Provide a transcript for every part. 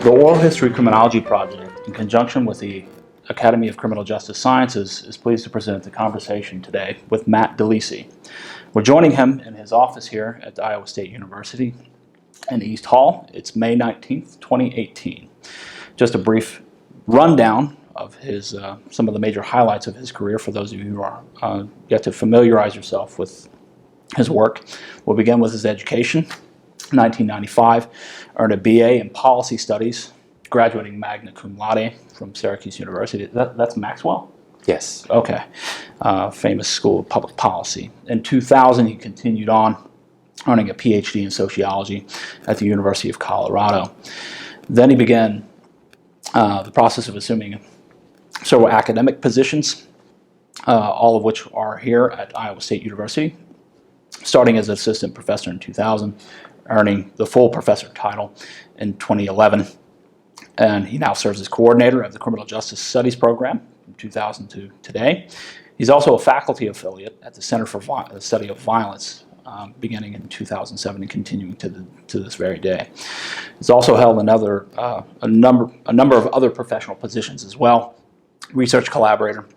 The Oral History of Criminology Project, in conjunction with the Academy of Criminal Justice Sciences, is pleased to present the conversation today with Matt DeLisi. We're joining him in his office here at Iowa State University in East Hall. It's May 19th, 2018. Just a brief rundown of his some of the major highlights of his career for those of you who are yet to familiarize yourself with his work. We'll begin with his education. 1995, earned a BA in Policy Studies, graduating magna cum laude from Syracuse University. That's Maxwell? Yes. Okay. Famous School of Public Policy. In 2000, he continued on, earning a PhD in Sociology at the University of Colorado. Then he began the process of assuming several academic positions, all of which are here at Iowa State University, starting as an assistant professor in 2000, earning the full professor title in 2011. And he now serves as coordinator of the Criminal Justice Studies program from 2000 to today. He's also a faculty affiliate at the Center for the Study of Violence, beginning in 2007 and continuing to this very day. He's also held a number of other professional positions as well. Research collaborator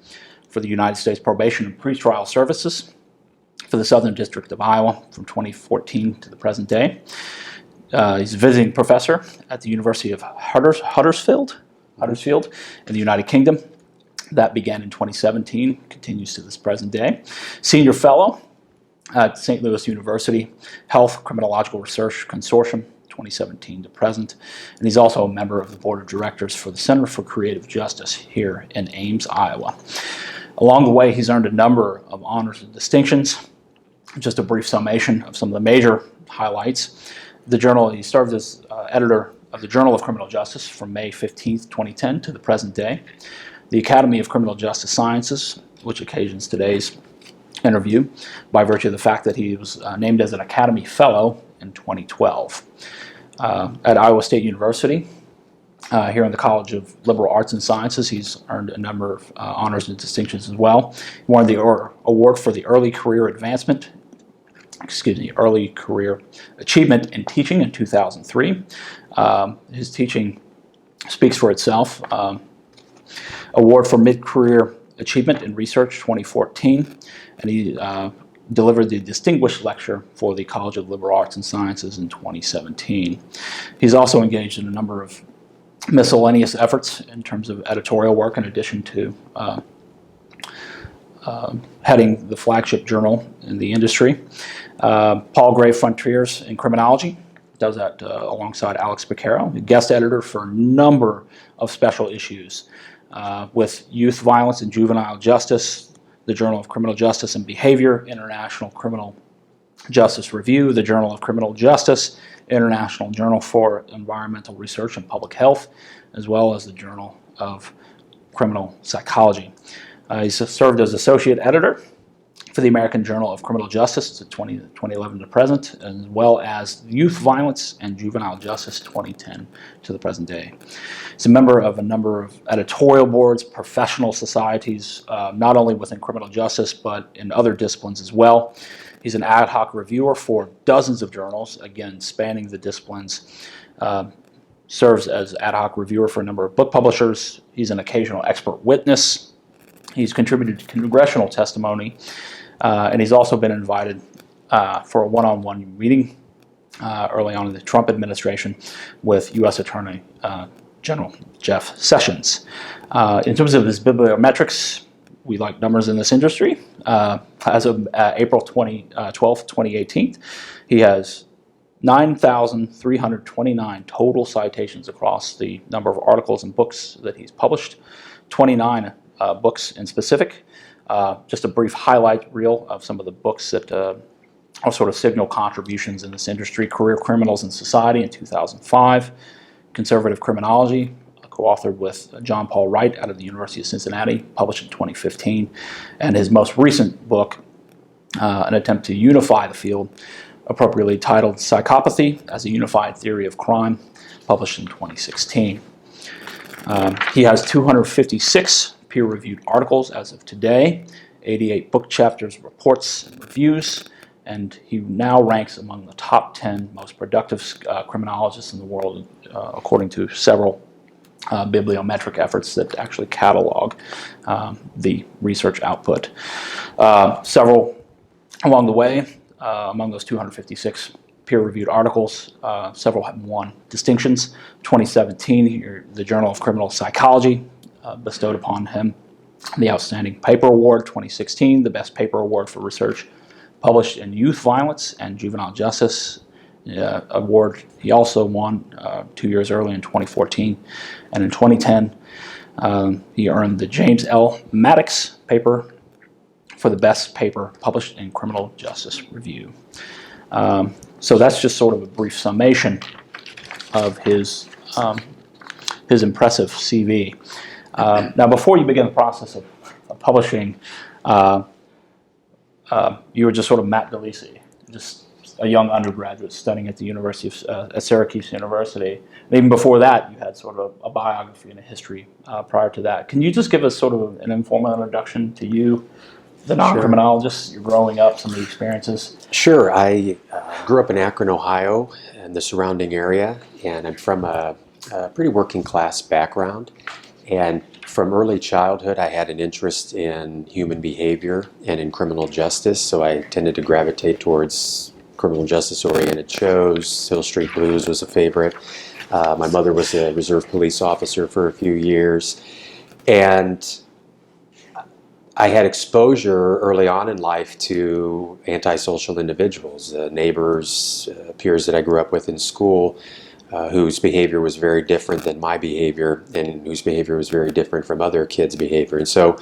for the United States Probation and Pretrial Services for the Southern District of Iowa from 2014 to the present day. He's a visiting professor at the University of Huddersfield in the United Kingdom. That began in 2017, continues to this present day. Senior fellow at St. Louis University Health Criminological Research Consortium, 2017 to present. And he's also a member of the board of directors for the Center for Creative Justice here in Ames, Iowa. Along the way, he's earned a number of honors and distinctions. Just a brief summation of some of the major highlights. He served as editor of the Journal of Criminal Justice from May 15th, 2010 to the present day. The Academy of Criminal Justice Sciences, which occasions today's interview, by virtue of the fact that he was named as an Academy Fellow in 2012. At Iowa State University, here in the College of Liberal Arts and Sciences, he's earned a number of honors and distinctions as well. He won the award for the Early Career Achievement in Teaching in 2003. His teaching speaks for itself. Award for Mid-Career Achievement in Research 2014, and he delivered the Distinguished Lecture for the College of Liberal Arts and Sciences in 2017. He's also engaged in a number of miscellaneous efforts in terms of editorial work, in addition to heading the flagship journal in the industry. Paul Gray Frontiers in Criminology, does that alongside Alex Beccaro, guest editor for a number of special issues with Youth Violence and Juvenile Justice, the Journal of Criminal Justice and Behavior, International Criminal Justice Review, the Journal of Criminal Justice, International Journal for Environmental Research and Public Health, as well as the Journal of Criminal Psychology. He's served as associate editor for the American Journal of Criminal Justice 2011 to present, as well as Youth Violence and Juvenile Justice 2010 to the present day. He's a member of a number of editorial boards, professional societies, not only within criminal justice, but in other disciplines as well. He's an ad hoc reviewer for dozens of journals, again, spanning the disciplines. Serves as ad hoc reviewer for a number of book publishers. He's an occasional expert witness. He's contributed to congressional testimony, and he's also been invited for a one-on-one meeting early on in the Trump administration with U.S. Attorney General Jeff Sessions. In terms of his bibliometrics, we like numbers in this industry. As of April 12th, 2018, he has 9,329 total citations across the number of articles and books that he's published, 29 books in specific. Just a brief highlight reel of some of the books that are sort of signal contributions in this industry. Career Criminals in Society in 2005, Conservative Criminology, co-authored with John Paul Wright out of the University of Cincinnati, published in 2015, and his most recent book, an attempt to unify the field, appropriately titled Psychopathy as a Unified Theory of Crime, published in 2016. He has 256 peer-reviewed articles as of today, 88 book chapters, reports, and reviews, and he now ranks among the top 10 most productive criminologists in the world, according to several bibliometric efforts that actually catalog the research output. Several along the way, among those 256 peer-reviewed articles, several have won distinctions. 2017, the Journal of Criminal Psychology bestowed upon him the Outstanding Paper Award. 2016, the Best Paper Award for research published in youth violence and juvenile justice award. He also won 2 years early in 2014. And in 2010, he earned the James L. Maddox paper for the best paper published in Criminal Justice Review. So that's just sort of a brief summation of his impressive CV. Now, before you begin the process of publishing, you were just sort of Matt DeLisi, just a young undergraduate studying at the University of at Syracuse University. And even before that, you had sort of a biography and a history prior to that. Can you just give us sort of an informal introduction to you, the non-criminologist, you're growing up, some of the experiences? Sure. I grew up in Akron, Ohio, and the surrounding area, and I'm from a pretty working class background. And from early childhood, I had an interest in human behavior and in criminal justice, so I tended to gravitate towards criminal justice-oriented shows. Hill Street Blues was a favorite. My mother was a reserve police officer for a few years, and I had exposure early on in life to antisocial individuals, neighbors, peers that I grew up with in school, whose behavior was very different than my behavior and whose behavior was very different from other kids' behavior. And so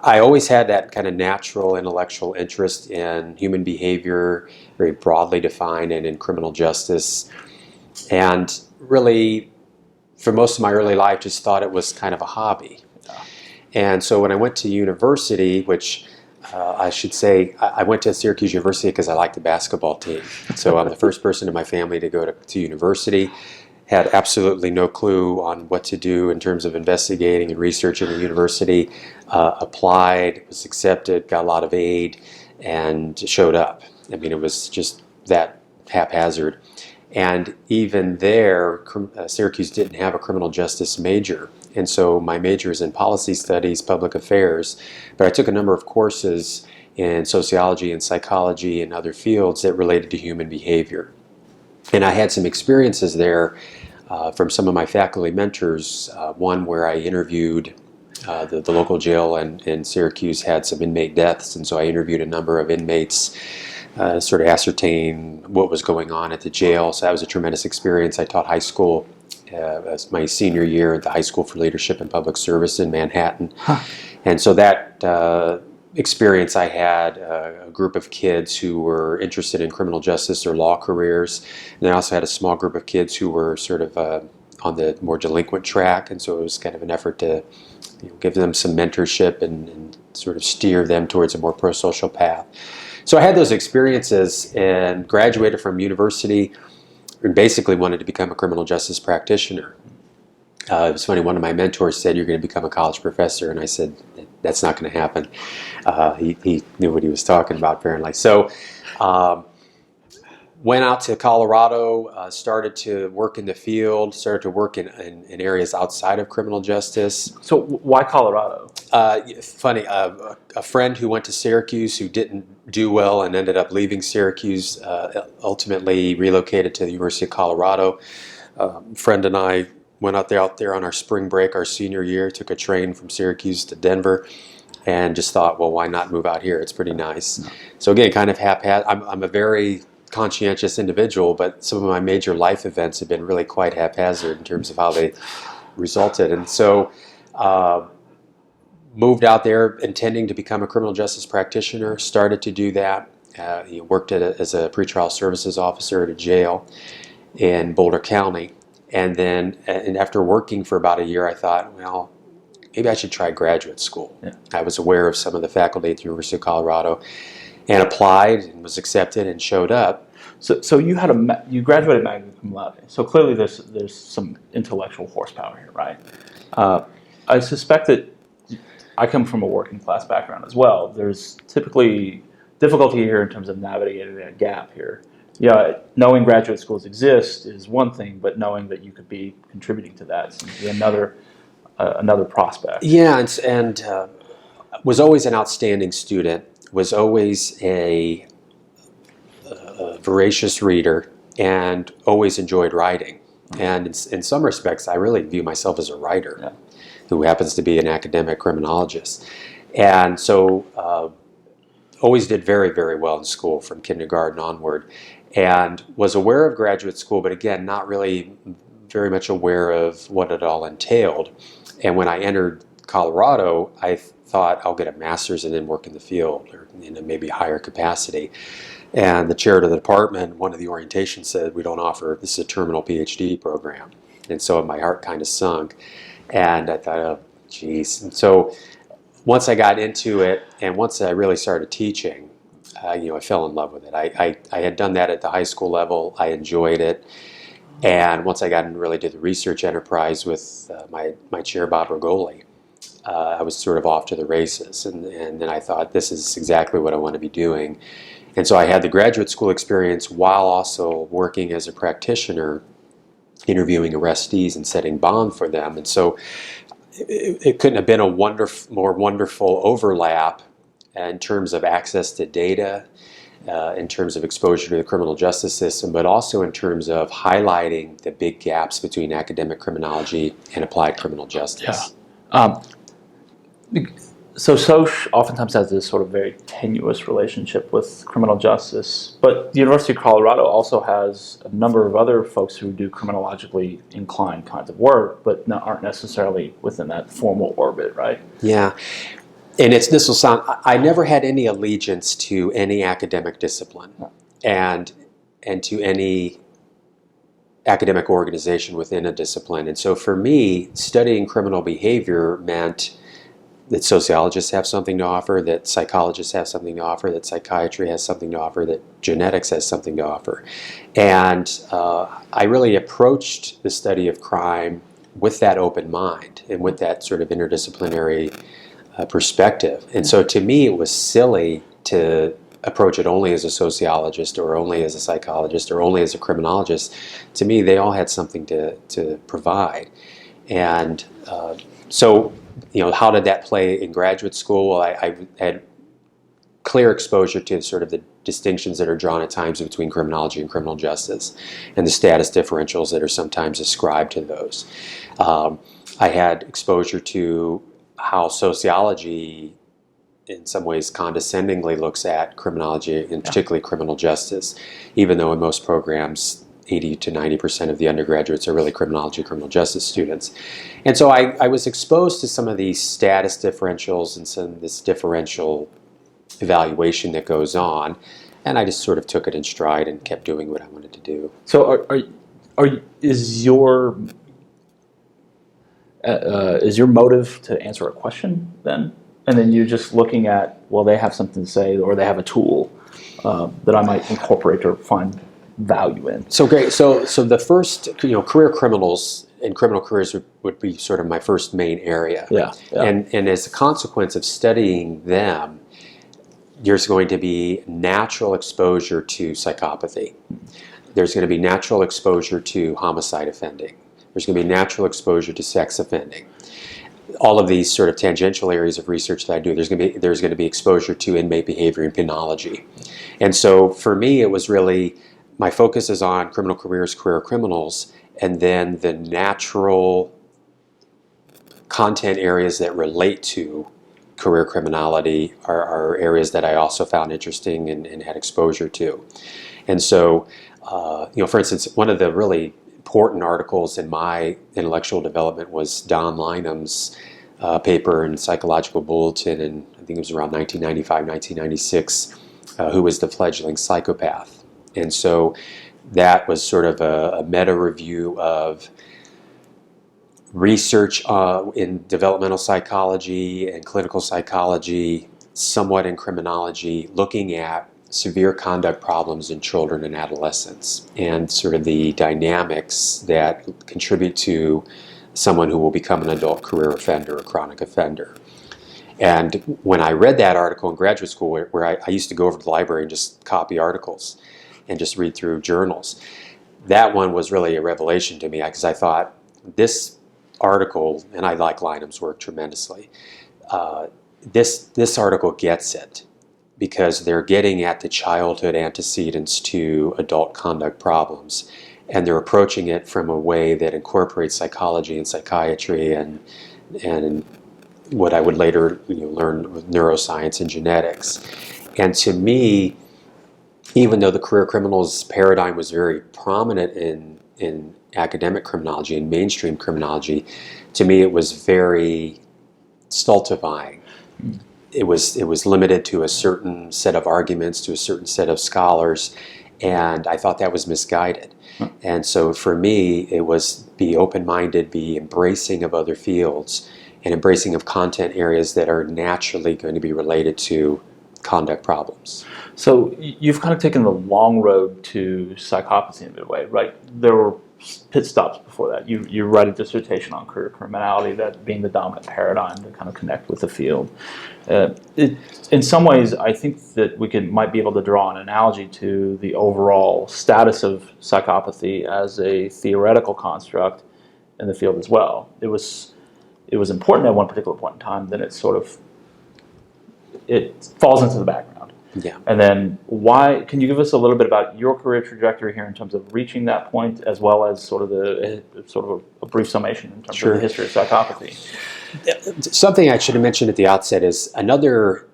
I always had that kind of natural intellectual interest in human behavior, very broadly defined, and in criminal justice. And really, for most of my early life, just thought it was kind of a hobby. And so when I went to university, which I should say, I went to Syracuse University because I liked the basketball team. So I'm the first person in my family to go to university. Had absolutely no clue on what to do in terms of investigating and researching at university. Applied, was accepted, got a lot of aid, and showed up. I mean, it was just that haphazard. And even there, Syracuse didn't have a criminal justice major. And so my major is in policy studies, public affairs, but I took a number of courses in sociology and psychology and other fields that related to human behavior. And I had some experiences there from some of my faculty mentors, one where I interviewed the local jail in Syracuse had some inmate deaths, and so I interviewed a number of inmates, sort of ascertain what was going on at the jail. So that was a tremendous experience. I taught high school as my senior year at the High School for Leadership and Public Service in Manhattan. And so that experience, I had a group of kids who were interested in criminal justice or law careers. And I also had a small group of kids who were sort of on the more delinquent track. And so it was kind of an effort to give them some mentorship and sort of steer them towards a more pro-social path. So I had those experiences and graduated from university and basically wanted to become a criminal justice practitioner. It was funny, one of my mentors said, "You're going to become a college professor," and I said, "That's not going to happen." He knew what he was talking about, apparently. So went out to Colorado, started to work in the field, started to work in areas outside of criminal justice. So why Colorado? Funny, a friend who went to Syracuse who didn't do well and ended up leaving Syracuse, ultimately relocated to the University of Colorado. Friend and I went out there on our spring break, our senior year, took a train from Syracuse to Denver, and just thought, well, why not move out here? It's pretty nice. No. So again, kind of haphazard. I'm a very conscientious individual, but some of my major life events have been really quite haphazard in terms of how they resulted. And so moved out there intending to become a criminal justice practitioner, started to do that. Worked as a pretrial services officer at a jail in Boulder County. And then after working for about a year, I thought, well, maybe I should try graduate school. Yeah. I was aware of some of the faculty at the University of Colorado and applied and was accepted and showed up. So you graduated magna cum laude. So clearly there's some intellectual horsepower here, right? I suspect that I come from a working class background as well. There's typically difficulty here in terms of navigating that gap here. Yeah, knowing graduate schools exist is one thing, but knowing that you could be contributing to that seems to be another prospect. Yeah, and was always an outstanding student, was always a voracious reader, and always enjoyed writing. And in some respects, I really view myself as a writer who happens to be an academic criminologist. And so always did very, very well in school from kindergarten onward, and was aware of graduate school, but again, not really very much aware of what it all entailed. And when I entered Colorado, I thought I'll get a master's and then work in the field, or in a maybe higher capacity. And the chair of the department, one of the orientations said, we don't offer, this is a terminal PhD program. And so my heart kind of sunk. And I thought, oh, geez. And so once I got into it, and once I really started teaching, I fell in love with it. I had done that at the high school level. I enjoyed it. And once I got into really did the research enterprise with my chair, Bob Rigoli, I was sort of off to the races. And then I thought, this is exactly what I want to be doing. And so I had the graduate school experience while also working as a practitioner, interviewing arrestees and setting bond for them. And so it couldn't have been a more wonderful overlap in terms of access to data, in terms of exposure to the criminal justice system, but also in terms of highlighting the big gaps between academic criminology and applied criminal justice. Yeah. So SOCH oftentimes has this sort of very tenuous relationship with criminal justice, but the University of Colorado also has a number of other folks who do criminologically inclined kinds of work, but aren't necessarily within that formal orbit, right? Yeah. And this will sound, I never had any allegiance to any academic discipline and to any academic organization within a discipline. And so for me, studying criminal behavior meant that sociologists have something to offer, that psychologists have something to offer, that psychiatry has something to offer, that genetics has something to offer. And I really approached the study of crime with that open mind and with that sort of interdisciplinary perspective. And so to me, it was silly to approach it only as a sociologist or only as a psychologist or only as a criminologist. To me, they all had something to provide. And so, how did that play in graduate school? Well, I had clear exposure to sort of the distinctions that are drawn at times between criminology and criminal justice and the status differentials that are sometimes ascribed to those. I had exposure to how sociology in some ways condescendingly looks at criminology and particularly criminal justice, even though in most programs 80 to 90% of the undergraduates are really criminology, criminal justice students. And so I was exposed to some of these status differentials and some of this differential evaluation that goes on, and I just sort of took it in stride and kept doing what I wanted to do. So is your motive to answer a question then? And then you're just looking at, well, they have something to say or they have a tool that I might incorporate or find value in. So great. So the first, career criminals and criminal careers would be sort of my first main area. Yeah. And as a consequence of studying them, there's going to be natural exposure to psychopathy. There's going to be natural exposure to homicide offending. There's going to be natural exposure to sex offending. All of these sort of tangential areas of research that I do, there's going to be exposure to inmate behavior and penology. And so for me, it was really, my focus is on criminal careers, career criminals, and then the natural content areas that relate to career criminality are areas that I also found interesting and had exposure to. And so, for instance, one of the really important articles in my intellectual development was Don Lynam's paper in Psychological Bulletin, and I think it was around 1995, 1996, Who was the Fledgling Psychopath? And so that was sort of a meta-review of research in developmental psychology and clinical psychology, somewhat in criminology, looking at severe conduct problems in children and adolescents and sort of the dynamics that contribute to someone who will become an adult career offender or chronic offender. And when I read that article in graduate school, where I used to go over to the library and just copy articles and just read through journals, that one was really a revelation to me, because I thought this article, and I like Lynham's work tremendously, this article gets it, because they're getting at the childhood antecedents to adult conduct problems, and they're approaching it from a way that incorporates psychology and psychiatry and what I would later learn with neuroscience and genetics. And to me, even though the career criminals paradigm was very prominent in academic criminology and mainstream criminology, to me it was very stultifying. It was limited to a certain set of arguments, to a certain set of scholars, and I thought that was misguided. And so for me, it was be open-minded, be embracing of other fields, and embracing of content areas that are naturally going to be related to conduct problems. So you've kind of taken the long road to psychopathy in a way, right? There were pit stops before that. You write a dissertation on career criminality, that being the dominant paradigm to kind of connect with the field. In some ways, I think that we might be able to draw an analogy to the overall status of psychopathy as a theoretical construct in the field as well. It was important at one particular point in time, then it falls into the background. Yeah. And then can you give us a little bit about your career trajectory here in terms of reaching that point, as well as sort of a brief summation in terms of the history of psychopathy? Something I should have mentioned at the outset is another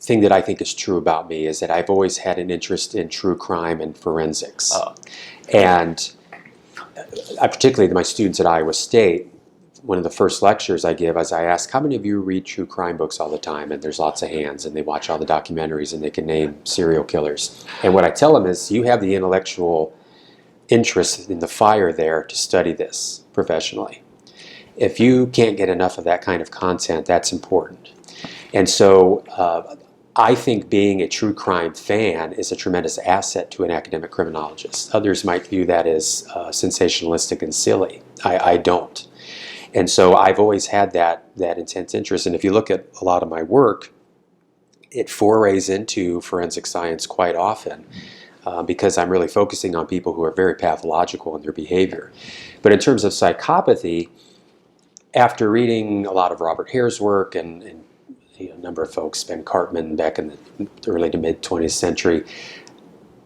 thing that I think is true about me is that I've always had an interest in true crime and forensics. And particularly my students at Iowa State, one of the first lectures I give is I ask, how many of you read true crime books all the time? And there's lots of hands, and they watch all the documentaries, and they can name serial killers. And what I tell them is, you have the intellectual interest in the fire there to study this professionally. If you can't get enough of that kind of content, that's important. And so I think being a true crime fan is a tremendous asset to an academic criminologist. Others might view that as sensationalistic and silly. I don't. And so I've always had that intense interest. And if you look at a lot of my work, it forays into forensic science quite often because I'm really focusing on people who are very pathological in their behavior. But in terms of psychopathy, after reading a lot of Robert Hare's work and a number of folks, Ben Cartman back in the early to mid 20th century,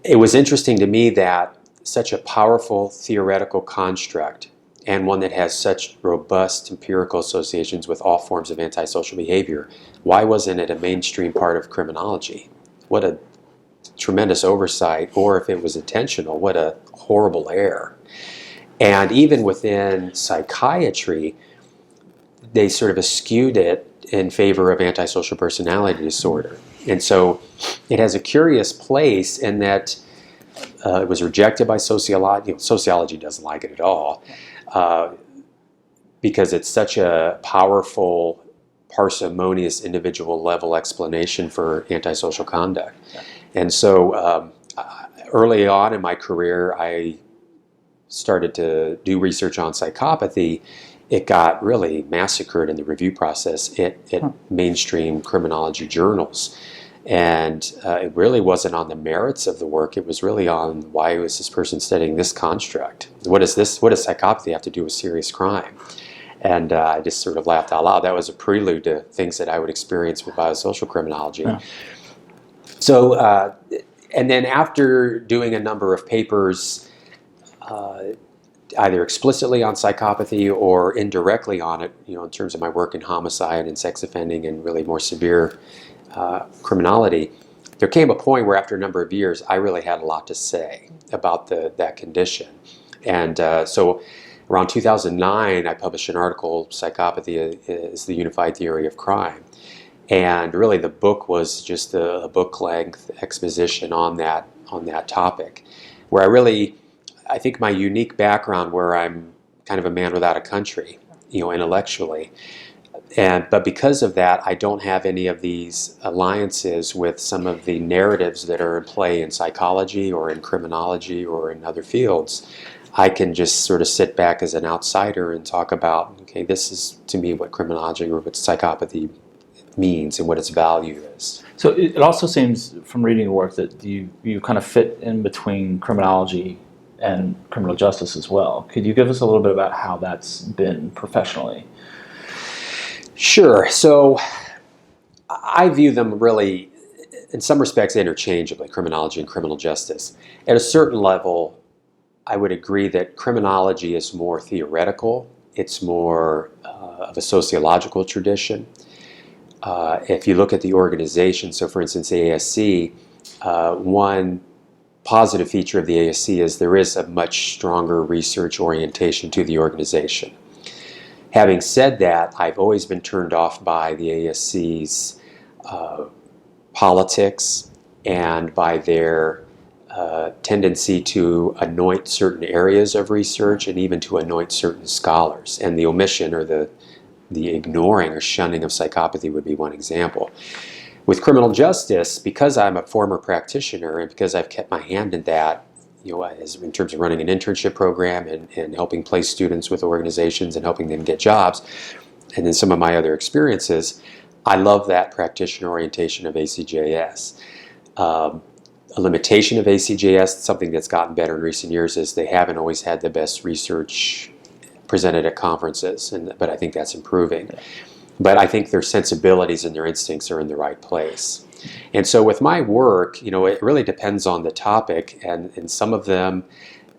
it was interesting to me that such a powerful theoretical construct, and one that has such robust empirical associations with all forms of antisocial behavior, why wasn't it a mainstream part of criminology? What a tremendous oversight, or if it was intentional, what a horrible error. And even within psychiatry, they sort of eschewed it in favor of antisocial personality disorder. And so it has a curious place in that it was rejected by sociology. Sociology doesn't like it at all. Because it's such a powerful, parsimonious, individual level explanation for antisocial conduct. Yeah. And so early on in my career, I started to do research on psychopathy. It got really massacred in the review process at mainstream criminology journals. And it really wasn't on the merits of the work. It was really on, why was this person studying this construct? What does psychopathy have to do with serious crime? And I just sort of laughed out loud. That was a prelude to things that I would experience with biosocial criminology. Yeah. So, and then after doing a number of papers, either explicitly on psychopathy or indirectly on it, in terms of my work in homicide and sex offending and really more severe criminality, there came a point where after a number of years I really had a lot to say about that condition. And so around 2009 I published an article, Psychopathy is the Unified Theory of Crime. And really the book was just a book-length exposition on that topic, where I think my unique background, where I'm kind of a man without a country, intellectually, but because of that, I don't have any of these alliances with some of the narratives that are in play in psychology or in criminology or in other fields. I can just sort of sit back as an outsider and talk about, okay, this is to me what criminology or what psychopathy means and what its value is. So it also seems from reading your work that you kind of fit in between criminology and criminal justice as well. Could you give us a little bit about how that's been professionally? Sure. So I view them really, in some respects, interchangeably, criminology and criminal justice. At a certain level, I would agree that criminology is more theoretical. It's more of a sociological tradition. If you look at the organization, so for instance, ASC, one positive feature of the ASC is there is a much stronger research orientation to the organization. Having said that, I've always been turned off by the ASC's politics and by their tendency to anoint certain areas of research and even to anoint certain scholars. And the omission or the ignoring or shunning of psychopathy would be one example. With criminal justice, because I'm a former practitioner and because I've kept my hand in that, in terms of running an internship program and helping place students with organizations and helping them get jobs, and then some of my other experiences, I love that practitioner orientation of ACJS. A limitation of ACJS, something that's gotten better in recent years, is they haven't always had the best research presented at conferences, but I think that's improving. But I think their sensibilities and their instincts are in the right place. And so with my work, it really depends on the topic, and some of them,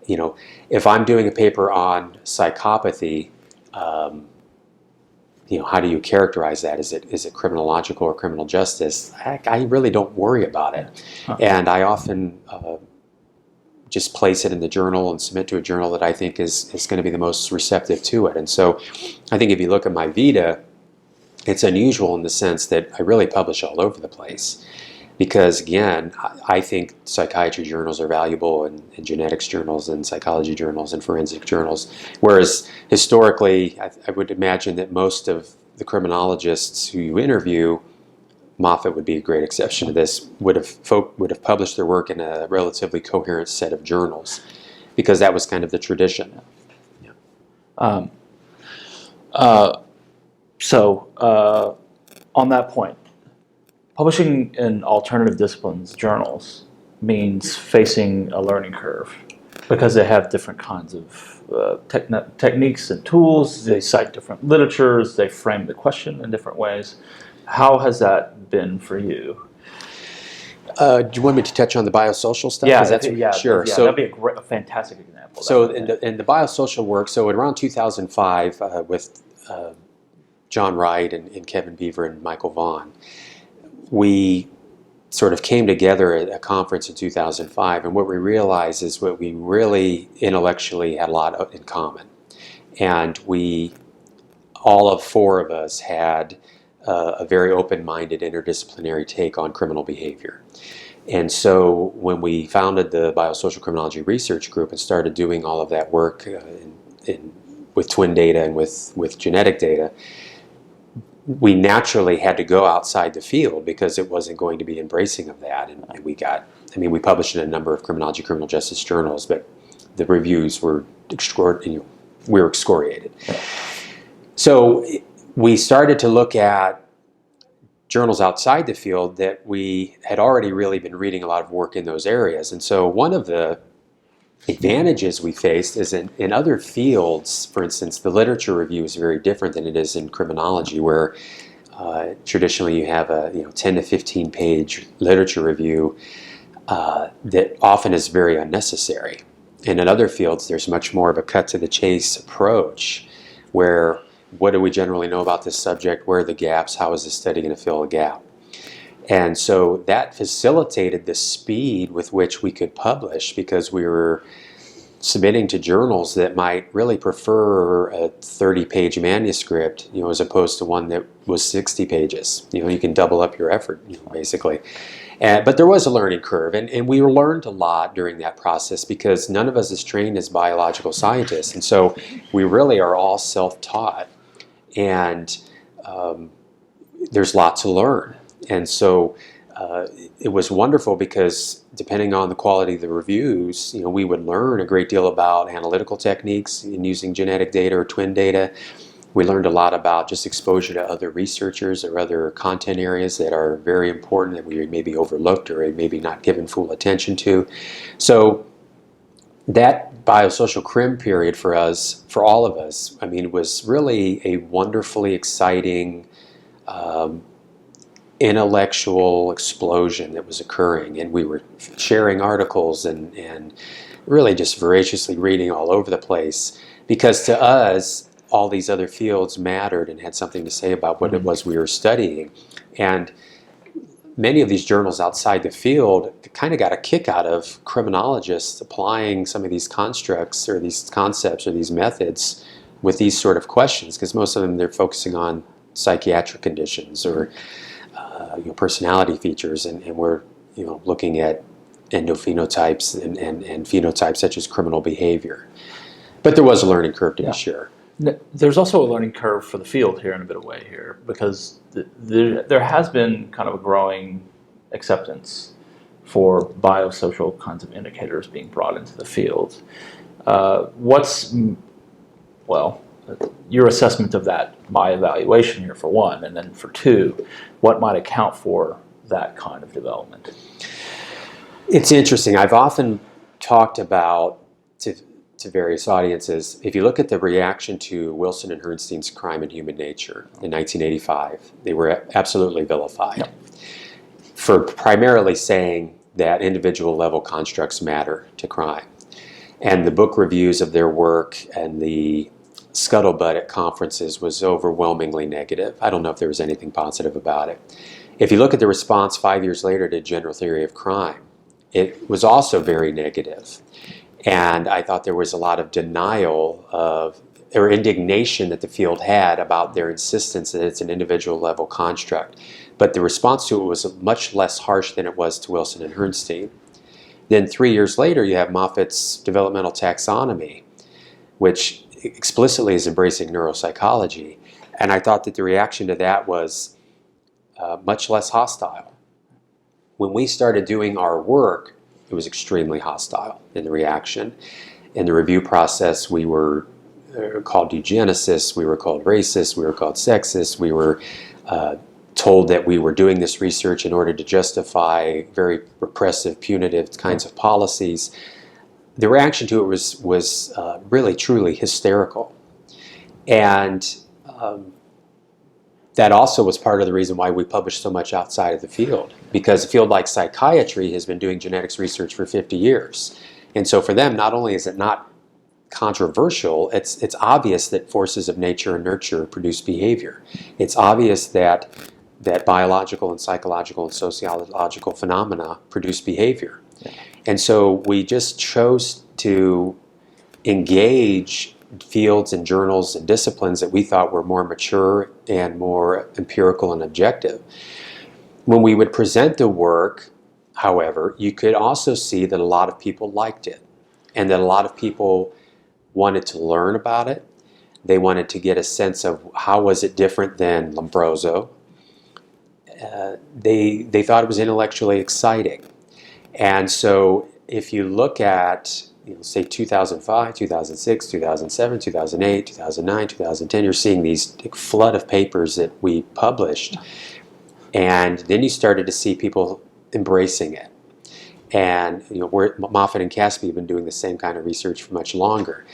if I'm doing a paper on psychopathy, how do you characterize that? Is it criminological or criminal justice? I really don't worry about it. Huh. And I often just place it in the journal and submit to a journal that I think is going to be the most receptive to it. And so I think if you look at my vita, it's unusual in the sense that I really publish all over the place. Because again, I think psychiatry journals are valuable, and genetics journals and psychology journals and forensic journals. Whereas historically, I would imagine that most of the criminologists who you interview, Moffat would be a great exception to this, would have published their work in a relatively coherent set of journals, because that was kind of the tradition. Yeah. On that point, publishing in alternative disciplines journals means facing a learning curve because they have different kinds of techniques and tools. They cite different literatures. They frame the question in different ways. How has that been for you? Do you want me to touch on the biosocial stuff? Yeah, sure. Yeah, that'd be a fantastic example. So in the biosocial work, so in around 2005 with John Wright and Kevin Beaver and Michael Vaughn, we sort of came together at a conference in 2005, and what we realized is what we really intellectually had a lot in common. And all of four of us had a very open-minded interdisciplinary take on criminal behavior. And so when we founded the Biosocial Criminology Research Group and started doing all of that work with twin data and with genetic data, we naturally had to go outside the field because it wasn't going to be embracing of that. And we published in a number of criminology, criminal justice journals, but the reviews were we were excoriated. So we started to look at journals outside the field that we had already really been reading a lot of work in those areas. And so one of the advantages we faced is in other fields, for instance, the literature review is very different than it is in criminology, where traditionally you have a 10 to 15 page literature review that often is very unnecessary. And in other fields, there's much more of a cut to the chase approach, where what do we generally know about this subject? Where are the gaps? How is this study going to fill a gap? And so that facilitated the speed with which we could publish, because we were submitting to journals that might really prefer a 30-page manuscript, as opposed to one that was 60 pages. You can double up your effort, basically. But there was a learning curve, and we learned a lot during that process because none of us is trained as biological scientists, and so we really are all self-taught, and there's lots to learn. And so it was wonderful because depending on the quality of the reviews, we would learn a great deal about analytical techniques in using genetic data or twin data. We learned a lot about just exposure to other researchers or other content areas that are very important that we maybe overlooked or maybe not given full attention to. So that biosocial crim period for us, for all of us, I mean, was really a wonderfully exciting intellectual explosion that was occurring, and we were sharing articles and really just voraciously reading all over the place, because to us all these other fields mattered and had something to say about what it was we were studying. And many of these journals outside the field kind of got a kick out of criminologists applying some of these constructs or these concepts or these methods with these sort of questions, because most of them they're focusing on psychiatric conditions or personality features, and we're looking at endophenotypes and phenotypes such as criminal behavior. But there was a learning curve to be sure. There's also a learning curve for the field here in a bit of way here, because there has been kind of a growing acceptance for biosocial kinds of indicators being brought into the field. Your assessment of that, my evaluation here for one, and then for two, what might account for that kind of development? It's interesting. I've often talked about to various audiences, if you look at the reaction to Wilson and Herrnstein's Crime and Human Nature in 1985, they were absolutely vilified for primarily saying that individual level constructs matter to crime. And the book reviews of their work and the scuttlebutt at conferences was overwhelmingly negative. I don't know if there was anything positive about it. If you look at the response 5 years later to General Theory of Crime, it was also very negative. And I thought there was a lot of denial or indignation that the field had about their insistence that it's an individual level construct. But the response to it was much less harsh than it was to Wilson and Herrnstein. Then 3 years later, you have Moffat's developmental taxonomy, which explicitly is embracing neuropsychology. And I thought that the reaction to that was much less hostile. When we started doing our work, it was extremely hostile in the reaction. In the review process, we were called eugenicists, we were called racists, we were called sexist, we were told that we were doing this research in order to justify very repressive, punitive kinds of policies. The reaction to it was really, truly hysterical. And that also was part of the reason why we published so much outside of the field, because a field like psychiatry has been doing genetics research for 50 years. And so for them, not only is it not controversial, it's obvious that forces of nature and nurture produce behavior. It's obvious that biological and psychological and sociological phenomena produce behavior. Yeah. And so we just chose to engage fields and journals and disciplines that we thought were more mature and more empirical and objective. When we would present the work, however, you could also see that a lot of people liked it and that a lot of people wanted to learn about it. They wanted to get a sense of how was it different than Lombroso. They thought it was intellectually exciting. And so if you look at say 2005, 2006, 2007, 2008, 2009, 2010, you're seeing these flood of papers that we published. And then you started to see people embracing it. And Moffat and Caspi have been doing the same kind of research for much longer.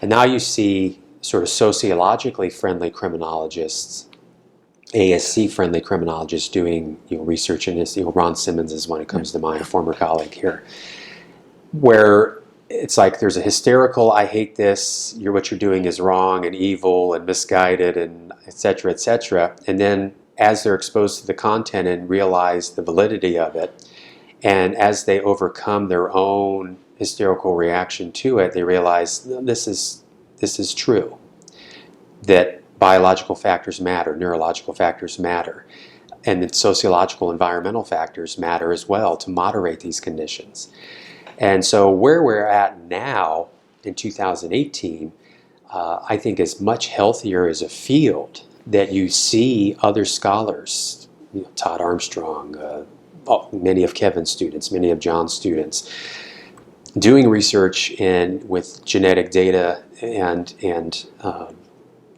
And now you see sort of sociologically friendly criminologists, ASC-friendly criminologists doing research in this. Ron Simmons is one who comes to mind, a former colleague here, where it's like there's a hysterical, I hate this, what you're doing is wrong and evil and misguided and et cetera, et cetera. And then as they're exposed to the content and realize the validity of it, and as they overcome their own hysterical reaction to it, they realize this is true, that biological factors matter, neurological factors matter, and that sociological, environmental factors matter as well to moderate these conditions. And so where we're at now in 2018, I think is much healthier as a field, that you see other scholars, Todd Armstrong, many of Kevin's students, many of John's students, doing research with genetic data and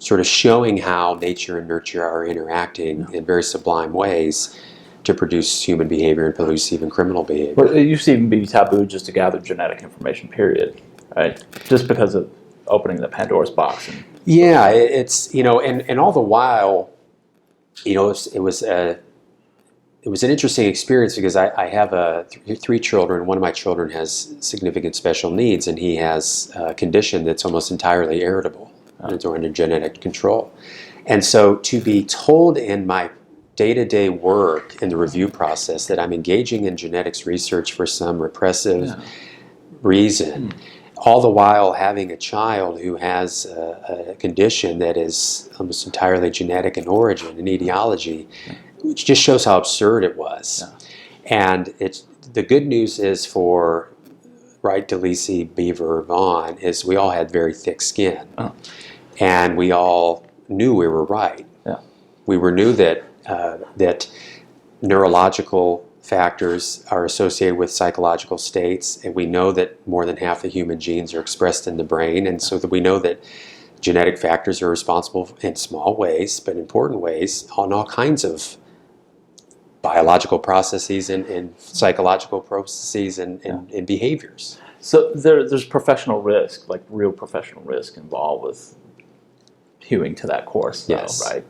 sort of showing how nature and nurture are interacting in very sublime ways to produce human behavior and produce even criminal behavior. But it used to even be taboo just to gather genetic information, period, right? Just because of opening the Pandora's box. Yeah, it's, and all the while, it was an interesting experience because I have three children. One of my children has significant special needs, and he has a condition that's almost entirely heritable. It's under genetic control. And so to be told in my day-to-day work in the review process that I'm engaging in genetics research for some repressive reason, all the while having a child who has a condition that is almost entirely genetic in origin and etiology, which just shows how absurd it was. And the good news is for DeLisi, Beaver, Vaughn, is we all had very thick skin. And we all knew we were right. We knew that neurological factors are associated with psychological states, and we know that more than half the human genes are expressed in the brain, and so that we know that genetic factors are responsible in small ways, but important ways, on all kinds of biological processes and psychological processes and behaviors. So there's professional risk, like real professional risk involved with hewing to that course, though, right?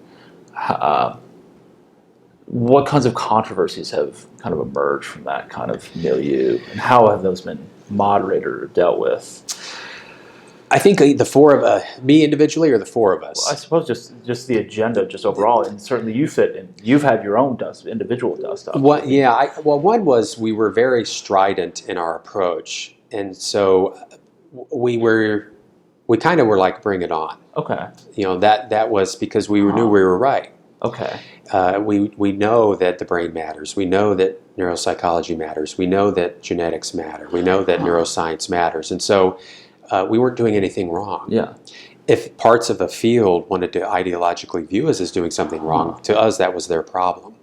What kinds of controversies have kind of emerged from that kind of milieu, and how have those been moderated or dealt with? I think the four of me individually, or the four of us. Well, I suppose just the agenda, just overall, and certainly you fit in. You've had your own individual dust up. One was we were very strident in our approach, and so we kind of were like, bring it on. Okay. That was because we knew we were right. Okay. We know that the brain matters. We know that neuropsychology matters. We know that genetics matter. We know that neuroscience matters. And so we weren't doing anything wrong. Yeah. If parts of a field wanted to ideologically view us as doing something wrong, to us that was their problem.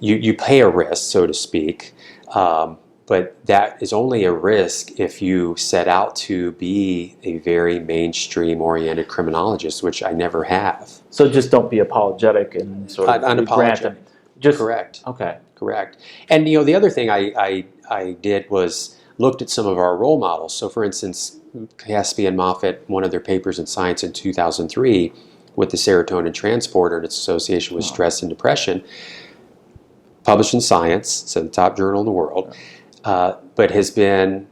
You pay a risk, so to speak, but that is only a risk if you set out to be a very mainstream-oriented criminologist, which I never have. So just don't be apologetic and sort of grant them. Correct. Okay. Correct. And the other thing I did was looked at some of our role models. So for instance, Caspi and Moffat, one of their papers in Science in 2003 with the serotonin transporter and its association with stress and depression, published in Science, it's the top journal in the world, but has been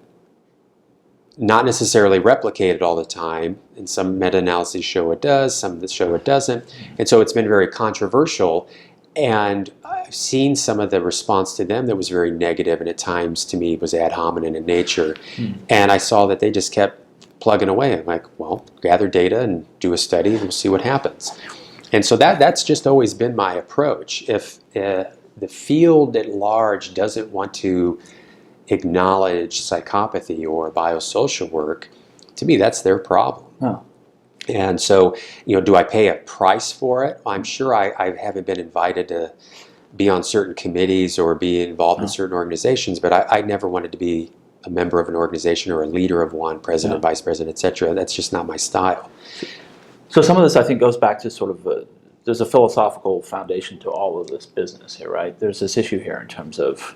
not necessarily replicated all the time, and some meta-analyses show it does, some that show it doesn't, and so it's been very controversial, and I've seen some of the response to them that was very negative, and at times to me was ad hominem in nature, and I saw that they just kept plugging away. I'm like, well, gather data and do a study, and we'll see what happens. And so that's just always been my approach. If the field at large doesn't want to acknowledge psychopathy or biosocial work, to me that's their problem. And so, do I pay a price for it? I'm sure I haven't been invited to be on certain committees or be involved in certain organizations, but I never wanted to be a member of an organization or a leader of one, president, vice president, etc. That's just not my style. So some of this, I think, goes back to sort of there's a philosophical foundation to all of this business here, right? There's this issue here in terms of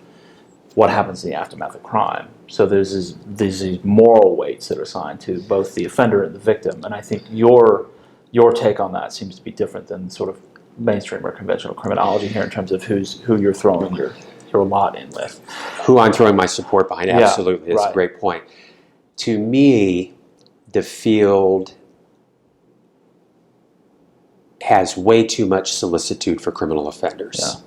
what happens in the aftermath of crime. So there's these moral weights that are assigned to both the offender and the victim, and I think your take on that seems to be different than sort of mainstream or conventional criminology here in terms of who you're throwing your lot in with. Who I'm throwing my support behind, absolutely. That's a great point. To me, the field has way too much solicitude for criminal offenders.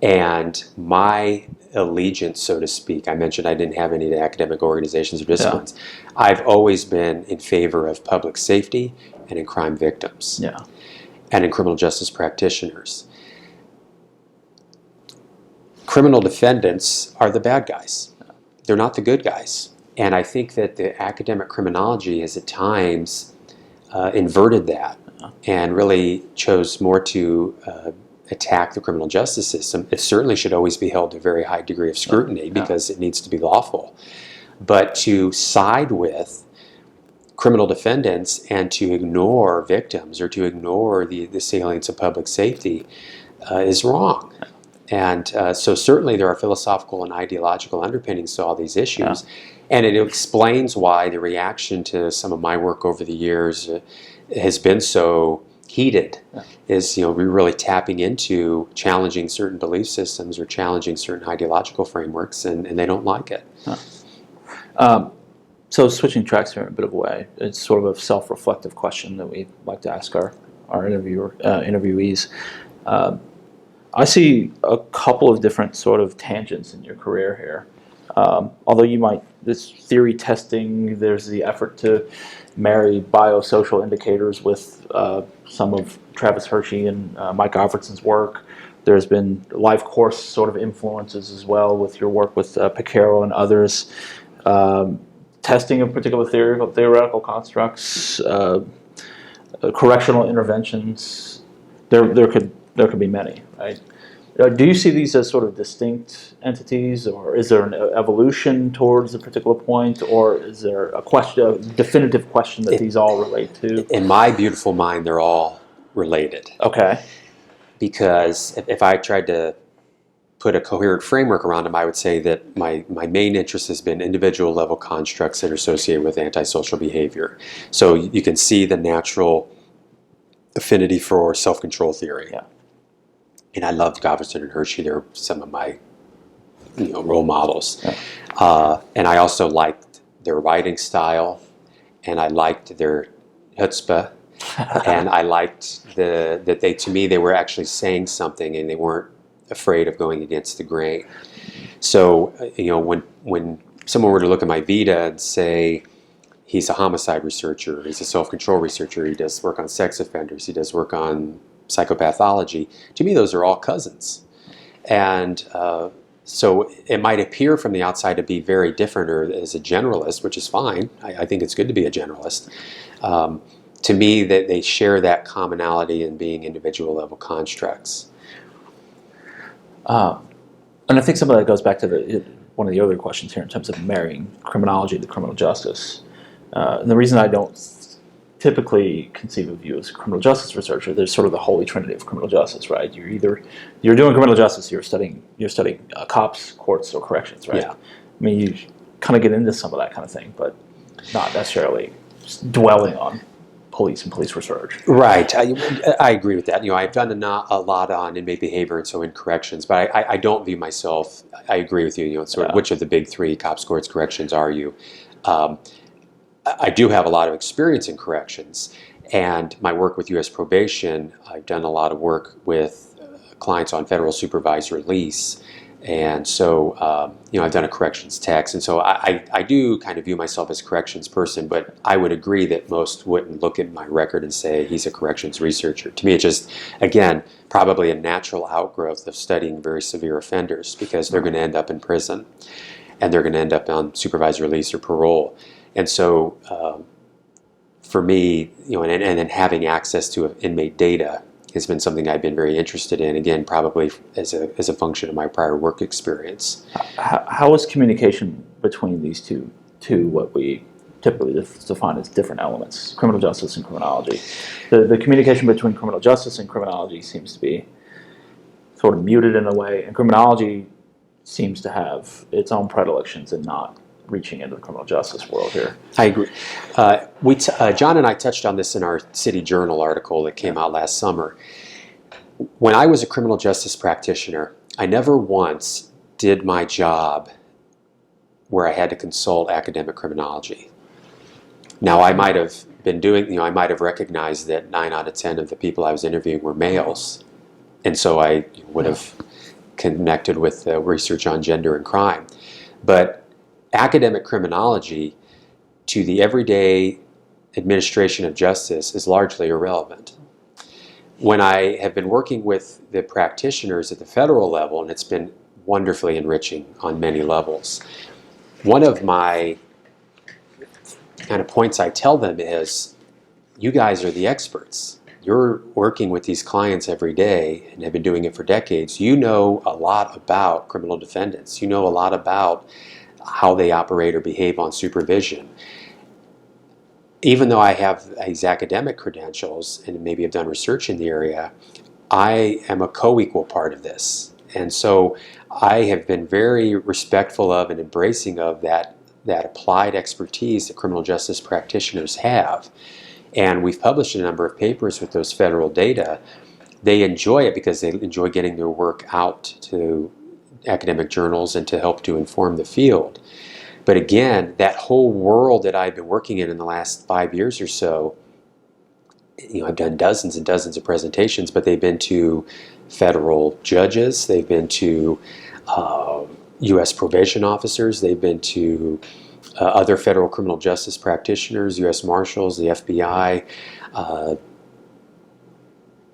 And my allegiance, so to speak, I mentioned I didn't have any academic organizations or disciplines. I've always been in favor of public safety and in crime victims and in criminal justice practitioners. Criminal defendants are the bad guys. They're not the good guys. And I think that the academic criminology has at times inverted that and really chose more to attack the criminal justice system. It certainly should always be held to a very high degree of scrutiny because it needs to be lawful. But to side with criminal defendants and to ignore victims or to ignore the salience of public safety is wrong. And so certainly there are philosophical and ideological underpinnings to all these issues. Yeah. And it explains why the reaction to some of my work over the years has been so heated. Yeah. Is, we're really tapping into challenging certain belief systems or challenging certain ideological frameworks, and they don't like it. So switching tracks here in a bit of a way, it's sort of a self-reflective question that we like to ask our interviewees. I see a couple of different sort of tangents in your career here. Although this theory testing, there's the effort to marry biosocial indicators with some of Travis Hershey and Mike Alfredson's work. There's been life course sort of influences as well with your work with Picaro and others. Testing of particular theoretical constructs, correctional interventions. There could be many, right? Do you see these as sort of distinct entities, or is there an evolution towards a particular point, or is there a definitive question that these all relate to? In my beautiful mind, they're all related. Okay. Because if I tried to put a coherent framework around them, I would say that my main interest has been individual level constructs that are associated with antisocial behavior. So you can see the natural affinity for self-control theory. Yeah. And I loved Alfredson and Hershey. They're some of my role models. Yeah. And I also liked their writing style, and I liked their chutzpah, and I liked that they were actually saying something, and they weren't afraid of going against the grain. So, when someone were to look at my vita and say, he's a homicide researcher, he's a self-control researcher, he does work on sex offenders, he does work on psychopathology, to me those are all cousins. And so it might appear from the outside to be very different, or as a generalist, which is fine. I think it's good to be a generalist. To me, that they share that commonality in being individual level constructs. And I think some of that goes back to one of the earlier questions here in terms of marrying criminology to criminal justice. And the reason I don't typically conceive of you as a criminal justice researcher, there's sort of the holy trinity of criminal justice, right? You're doing criminal justice, you're studying cops, courts, or corrections, right? Yeah. I mean, you kind of get into some of that kind of thing, but not necessarily dwelling on police and police research. Right. I agree with that. I've done a lot on inmate behavior and so in corrections, but I don't view myself, I agree with you, sort of which of the big three, cops, courts, corrections, are you? I do have a lot of experience in corrections, and my work with U.S. probation, I've done a lot of work with clients on federal supervised release, and so I've done a corrections text, and so I do kind of view myself as a corrections person, but I would agree that most wouldn't look at my record and say he's a corrections researcher. To me, it's just, again, probably a natural outgrowth of studying very severe offenders, because they're going to end up in prison, and they're going to end up on supervised release or parole. And so for me, and then having access to inmate data has been something I've been very interested in, again, probably as a function of my prior work experience. How is communication between these two what we typically define as different elements, criminal justice and criminology? The communication between criminal justice and criminology seems to be sort of muted in a way, and criminology seems to have its own predilections and not reaching into the criminal justice world here. I agree. John and I touched on this in our City Journal article that came out last summer. When I was a criminal justice practitioner, I never once did my job where I had to consult academic criminology. Now, I might have been doing, I might have recognized that 9 out of 10 of the people I was interviewing were males, and so I would have connected with research on gender and crime. But academic criminology to the everyday administration of justice is largely irrelevant. When I have been working with the practitioners at the federal level, and it's been wonderfully enriching on many levels, one of my kind of points I tell them is, you guys are the experts. You're working with these clients every day and have been doing it for decades. You know a lot about criminal defendants. You know a lot about how they operate or behave on supervision. even though I have these academic credentials and maybe have done research in the area, I am a co-equal part of this. And so I have been very respectful of and embracing of that applied expertise that criminal justice practitioners have. And we've published a number of papers with those federal data. They enjoy it because they enjoy getting their work out to academic journals and to help to inform the field. But again, that whole world that I've been working in the last 5 years or so, I've done dozens and dozens of presentations, but they've been to federal judges, they've been to U.S. probation officers, they've been to other federal criminal justice practitioners, U.S. Marshals, the FBI,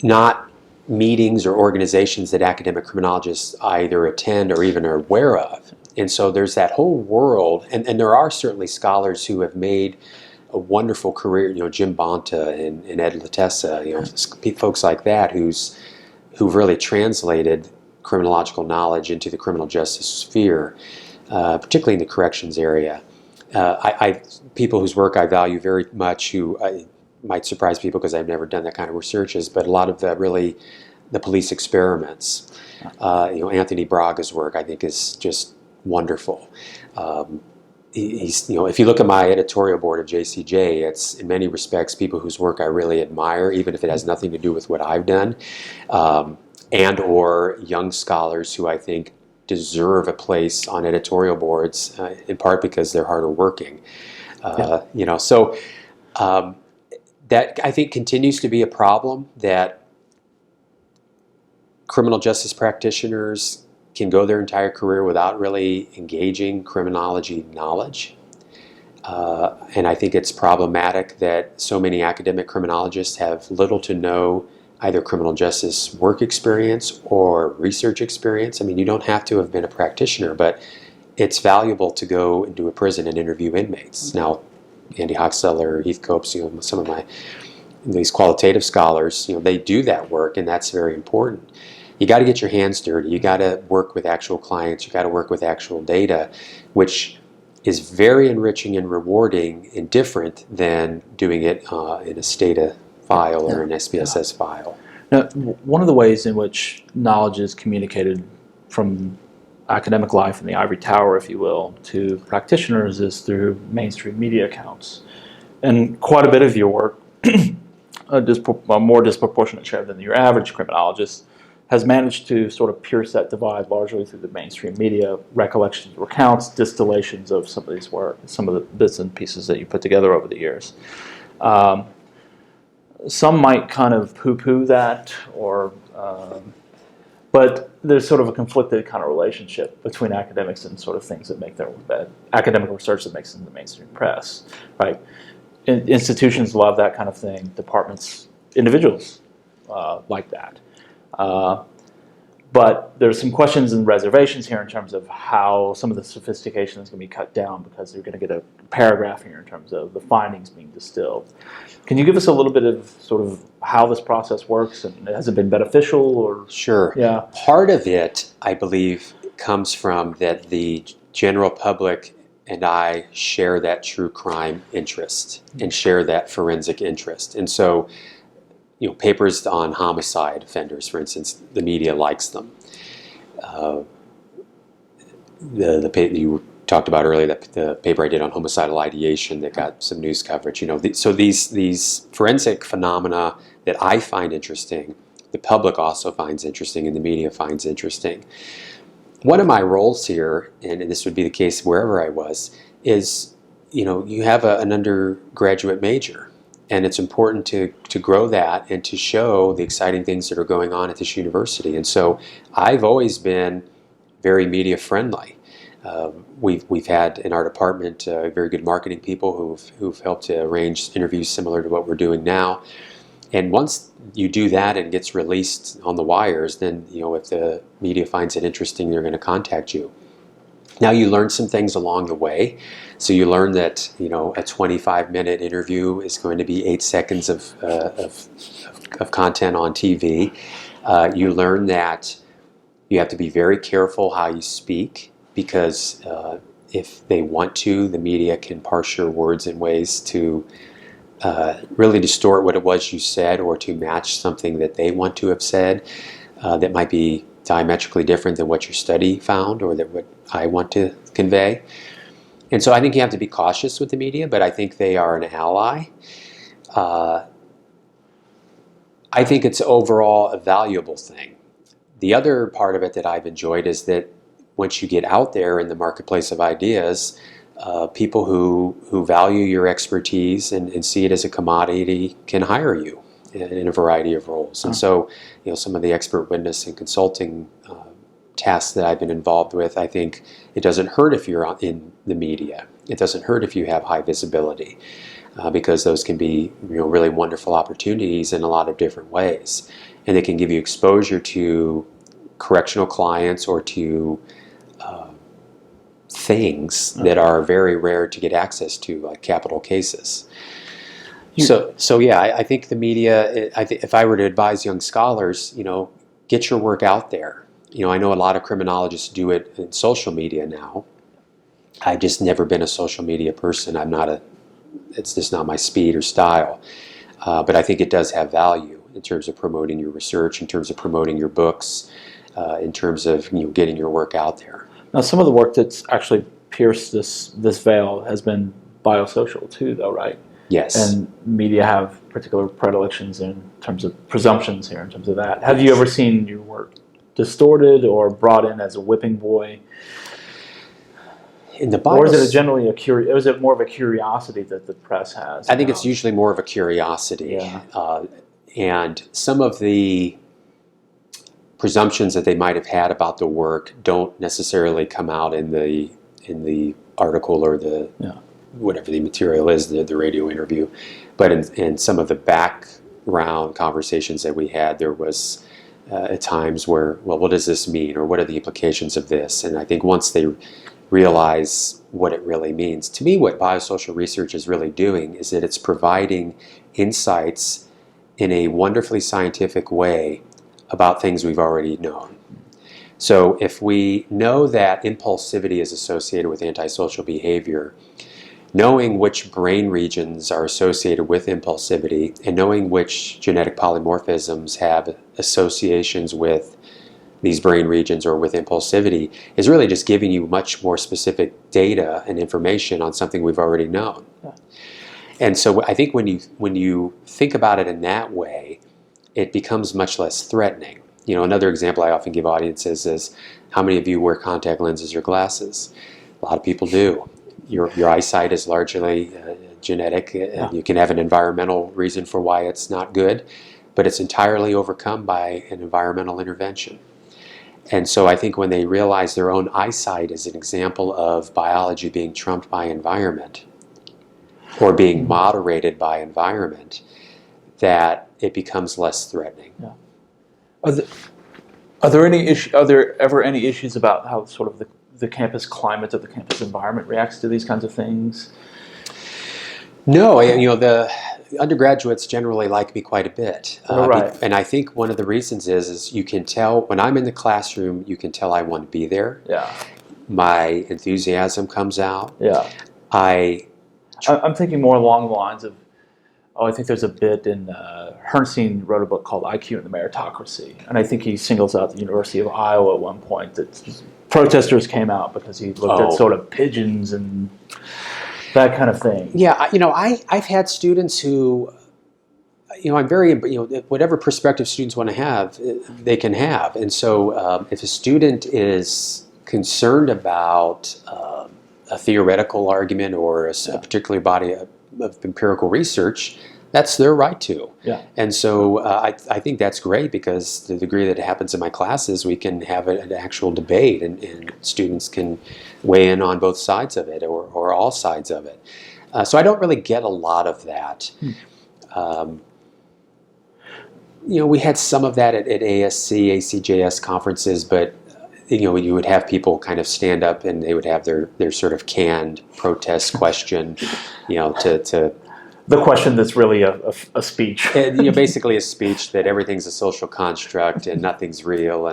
not meetings or organizations that academic criminologists either attend or even are aware of. And so there's that whole world, and there are certainly scholars who have made a wonderful career, Jim Bonta and Ed Latessa, folks like that who've really translated criminological knowledge into the criminal justice sphere, particularly in the corrections area. People whose work I value very much, who might surprise people because I've never done that kind of researches, but a lot of the police experiments. Anthony Braga's work I think is just wonderful. He's, if you look at my editorial board of JCJ, it's in many respects people whose work I really admire, even if it has nothing to do with what I've done, and or young scholars who I think deserve a place on editorial boards, in part because they're harder working. So that I think continues to be a problem, that criminal justice practitioners can go their entire career without really engaging criminology knowledge. And I think it's problematic that so many academic criminologists have little to no either criminal justice work experience or research experience. I mean, you don't have to have been a practitioner, but it's valuable to go into a prison and interview inmates. Now, Andy Hochstetter, Heath Copes, some of these qualitative scholars, they do that work, and that's very important. You got to get your hands dirty. You got to work with actual clients. You got to work with actual data, which is very enriching and rewarding and different than doing it in a STATA file or an SPSS file. Now, one of the ways in which knowledge is communicated from academic life in the ivory tower, if you will, to practitioners is through mainstream media accounts. And quite a bit of your work, a more disproportionate share than your average criminologist, has managed to sort of pierce that divide largely through the mainstream media, recollections, recounts, distillations of some of these work, some of the bits and pieces that you put together over the years. Some might kind of poo-poo that, but there's sort of a conflicted kind of relationship between academics and sort of things that make their academic research that makes it in the mainstream press, right? Institutions love that kind of thing. Departments, individuals like that. But there's some questions and reservations here in terms of how some of the sophistication is going to be cut down, because you're going to get a paragraph here in terms of the findings being distilled. Can you give us a little bit of sort of how this process works, and has it been beneficial? Or Sure. Yeah. Part of it, I believe, comes from that the general public and I share that true crime interest and share that forensic interest. And so, papers on homicide offenders, for instance, the media likes them. The paper you talked about earlier, the paper I did on homicidal ideation that got some news coverage. So these forensic phenomena that I find interesting, the public also finds interesting, and the media finds interesting. One of my roles here, and this would be the case wherever I was, is you have an undergraduate major. And it's important to grow that and to show the exciting things that are going on at this university. And so I've always been very media friendly. We've had in our department very good marketing people who've helped to arrange interviews similar to what we're doing now. And once you do that and it gets released on the wires, then if the media finds it interesting, they're going to contact you. Now you learn some things along the way. So you learn that a 25-minute interview is going to be 8 seconds of content on TV. You learn that you have to be very careful how you speak, because if they want to, the media can parse your words in ways to really distort what it was you said, or to match something that they want to have said that might be diametrically different than what your study found or that what I want to convey. And so I think you have to be cautious with the media, but I think they are an ally. I think it's overall a valuable thing. The other part of it that I've enjoyed is that once you get out there in the marketplace of ideas, people who value your expertise and see it as a commodity can hire you in a variety of roles. And so, some of the expert witness and consulting tasks that I've been involved with, I think it doesn't hurt if you're in the media. It doesn't hurt if you have high visibility, because those can be really wonderful opportunities in a lot of different ways. And they can give you exposure to correctional clients or to things that are very rare to get access to, like capital cases. So yeah, I think the media, if I were to advise young scholars, get your work out there. I know a lot of criminologists do it in social media now. I've just never been a social media person. It's just not my speed or style. But I think it does have value in terms of promoting your research, in terms of promoting your books, in terms of getting your work out there. Now, some of the work that's actually pierced this veil has been biosocial too, though, right? Yes. And media have particular predilections in terms of presumptions here, in terms of that. Have you ever seen your work distorted or brought in as a whipping boy? In the or is it more of a curiosity that the press has? I think it's usually more of a curiosity. Yeah. And some of the presumptions that they might have had about the work don't necessarily come out in the article or the whatever the material is, the radio interview. But in some of the background conversations that we had, there was at times where, well, what does this mean, or what are the implications of this? And I think once they realize what it really means, to me, what biosocial research is really doing is that it's providing insights in a wonderfully scientific way about things we've already known. So if we know that impulsivity is associated with antisocial behavior, knowing which brain regions are associated with impulsivity and knowing which genetic polymorphisms have associations with these brain regions or with impulsivity is really just giving you much more specific data and information on something we've already known. Yeah. And so I think when you think about it in that way, it becomes much less threatening. Another example I often give audiences is, how many of you wear contact lenses or glasses? A lot of people do. Your eyesight is largely genetic. Yeah. You can have an environmental reason for why it's not good, but it's entirely overcome by an environmental intervention. And so I think when they realize their own eyesight is an example of biology being trumped by environment or being moderated by environment, that it becomes less threatening. Yeah. Are there ever any issues about how sort of the campus climate or the campus environment reacts to these kinds of things? No, the undergraduates generally like me quite a bit. Right. And I think one of the reasons is you can tell, when I'm in the classroom, you can tell I want to be there. Yeah. My enthusiasm comes out. Yeah. I'm thinking more along the lines of, I think there's a bit in, Herrnstein wrote a book called IQ and the Meritocracy, and I think he singles out the University of Iowa at one point that protesters came out because he looked at sort of pigeons and that kind of thing. Yeah, I've had students who, I'm very, whatever perspective students want to have, they can have. And so if a student is concerned about a theoretical argument or a particular body of empirical research, that's their right to. Yeah. And so I think that's great, because to the degree that it happens in my classes, we can have an actual debate and students can weigh in on both sides of it or all sides of it. So I don't really get a lot of that. We had some of that at ASC, ACJS conferences, but you would have people kind of stand up and they would have their sort of canned protest question, to the question that's really a speech. Basically a speech that everything's a social construct and nothing's real,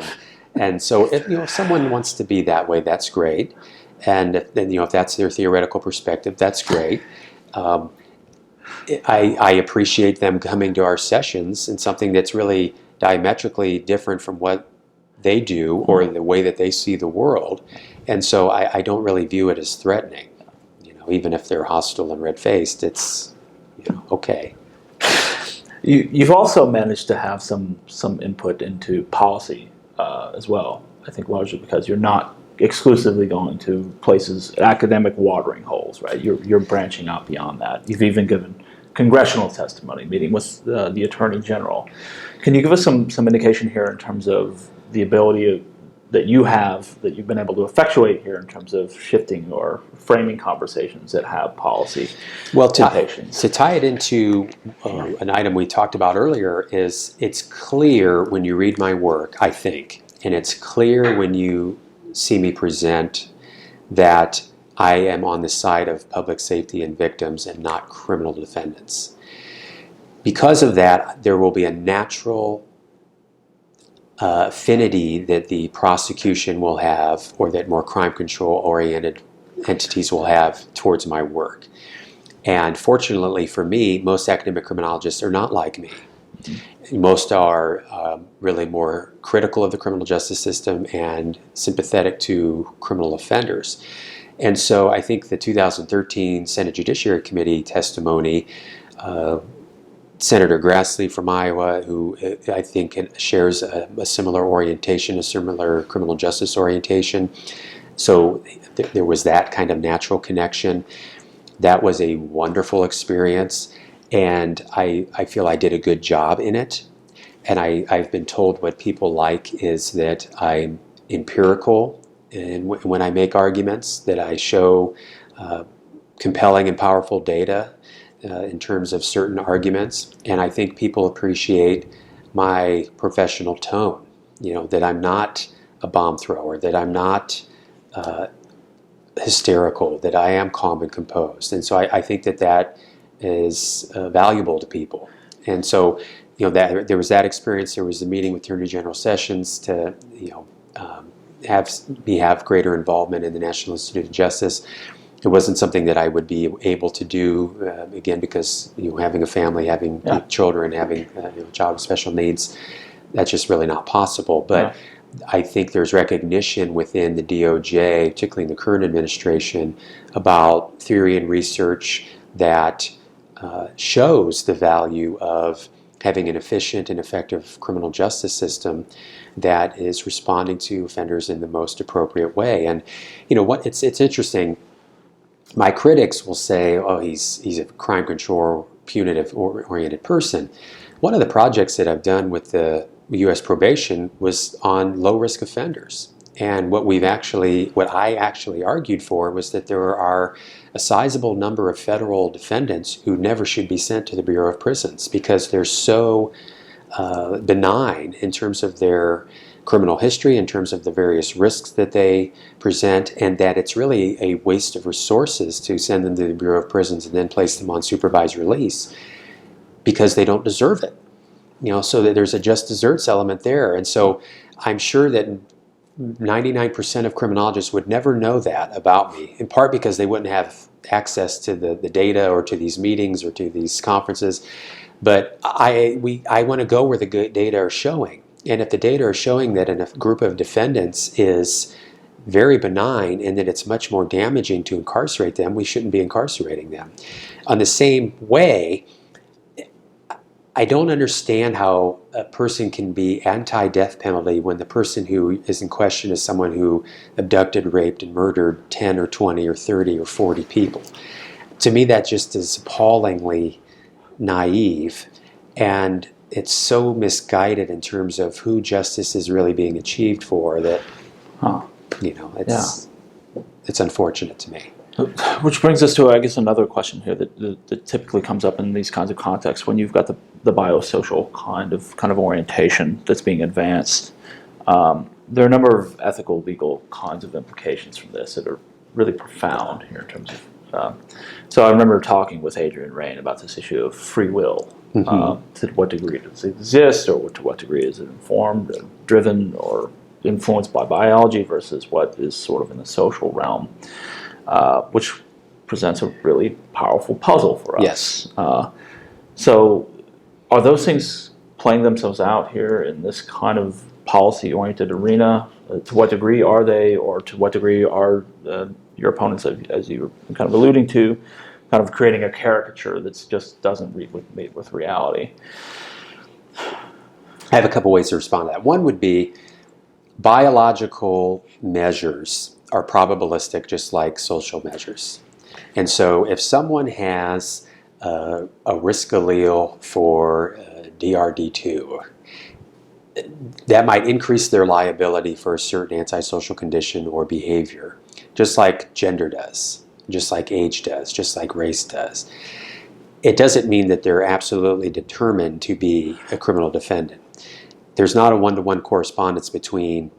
and so if someone wants to be that way, that's great, and if that's their theoretical perspective, that's great. I appreciate them coming to our sessions and something that's really diametrically different from what they do or the way that they see the world. And so I don't really view it as threatening. Even if they're hostile and red-faced, it's, okay. You've also managed to have some input into policy as well. I think largely because you're not exclusively going to places, academic watering holes, right? You're branching out beyond that. You've even given congressional testimony, meeting with the Attorney General. Can you give us some indication here in terms of the ability that you've been able to effectuate here in terms of shifting or framing conversations that have policy implications? To tie it into an item we talked about earlier is it's clear when you read my work, I think, and it's clear when you see me present that I am on the side of public safety and victims and not criminal defendants. Because of that, there will be a natural affinity that the prosecution will have, or that more crime control oriented entities will have towards my work. And fortunately for me, most academic criminologists are not like me. Most are really more critical of the criminal justice system and sympathetic to criminal offenders. And so I think the 2013 Senate Judiciary Committee testimony, Senator Grassley from Iowa, who I think shares a similar orientation, a similar criminal justice orientation. So there was that kind of natural connection. That was a wonderful experience, and I feel I did a good job in it. And I've been told what people like is that I'm empirical, and when I make arguments, that I show compelling and powerful data in terms of certain arguments, and I think people appreciate my professional tone, that I'm not a bomb thrower, that I'm not hysterical, that I am calm and composed. And so I think that is valuable to people. And so, that there was that experience. There was the meeting with Attorney General Sessions to, have greater involvement in the National Institute of Justice. It wasn't something that I would be able to do, again, because having a family, having children, having a child with special needs, that's just really not possible. But I think there's recognition within the DOJ, particularly in the current administration, about theory and research that shows the value of having an efficient and effective criminal justice system that is responding to offenders in the most appropriate way. And it's interesting. My critics will say, "Oh, he's a crime control, punitive oriented person." One of the projects that I've done with the U.S. probation was on low risk offenders, and what I actually argued for was that there are a sizable number of federal defendants who never should be sent to the Bureau of Prisons because they're so benign in terms of their criminal history, in terms of the various risks that they present, and that it's really a waste of resources to send them to the Bureau of Prisons and then place them on supervised release because they don't deserve it. So that there's a just deserts element there. And so I'm sure that 99% of criminologists would never know that about me, in part because they wouldn't have access to the data or to these meetings or to these conferences. But I want to go where the good data are showing. And if the data are showing that a group of defendants is very benign and that it's much more damaging to incarcerate them, we shouldn't be incarcerating them. On the same way, I don't understand how a person can be anti-death penalty when the person who is in question is someone who abducted, raped, and murdered 10 or 20 or 30 or 40 people. To me, that just is appallingly naive, and it's so misguided in terms of who justice is really being achieved for that, it's unfortunate to me. Which brings us to, I guess, another question here that typically comes up in these kinds of contexts when you've got the biosocial kind of orientation that's being advanced. There are a number of ethical, legal kinds of implications from this that are really profound here in terms of. So I remember talking with Adrian Rain about this issue of free will. To what degree does it exist, or to what degree is it informed, or driven, or influenced by biology versus what is sort of in the social realm, which presents a really powerful puzzle for us. Yes. So are those things playing themselves out here in this kind of policy-oriented arena? To what degree are they, or to what degree are your opponents, as you were kind of alluding to, kind of creating a caricature that just doesn't read with reality? I have a couple ways to respond to that. One would be biological measures are probabilistic, just like social measures. And so if someone has a risk allele for DRD2, that might increase their liability for a certain antisocial condition or behavior, just like gender does, just like age does, just like race does. It doesn't mean that they're absolutely determined to be a criminal defendant. There's not a one-to-one correspondence between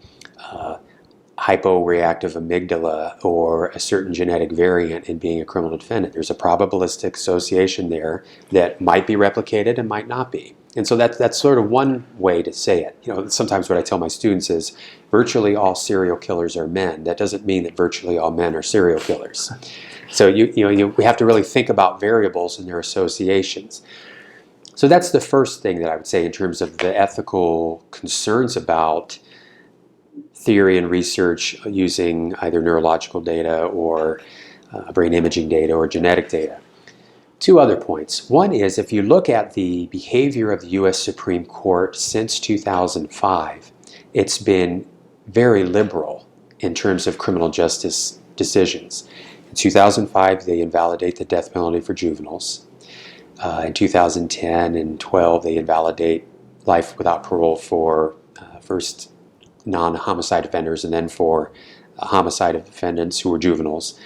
hyporeactive amygdala or a certain genetic variant in being a criminal defendant. There's a probabilistic association there that might be replicated and might not be. And so that's sort of one way to say it. You know, sometimes what I tell my students is virtually all serial killers are men. That doesn't mean that virtually all men are serial killers. So we have to really think about variables and their associations. So that's the first thing that I would say in terms of the ethical concerns about theory and research using either neurological data or brain imaging data or genetic data. Two other points. One is if you look at the behavior of the U.S. Supreme Court since 2005, it's been very liberal in terms of criminal justice decisions. In 2005, they invalidate the death penalty for juveniles. In 2010 and 12, they invalidate life without parole for first non-homicide offenders and then for homicide defendants who were juveniles.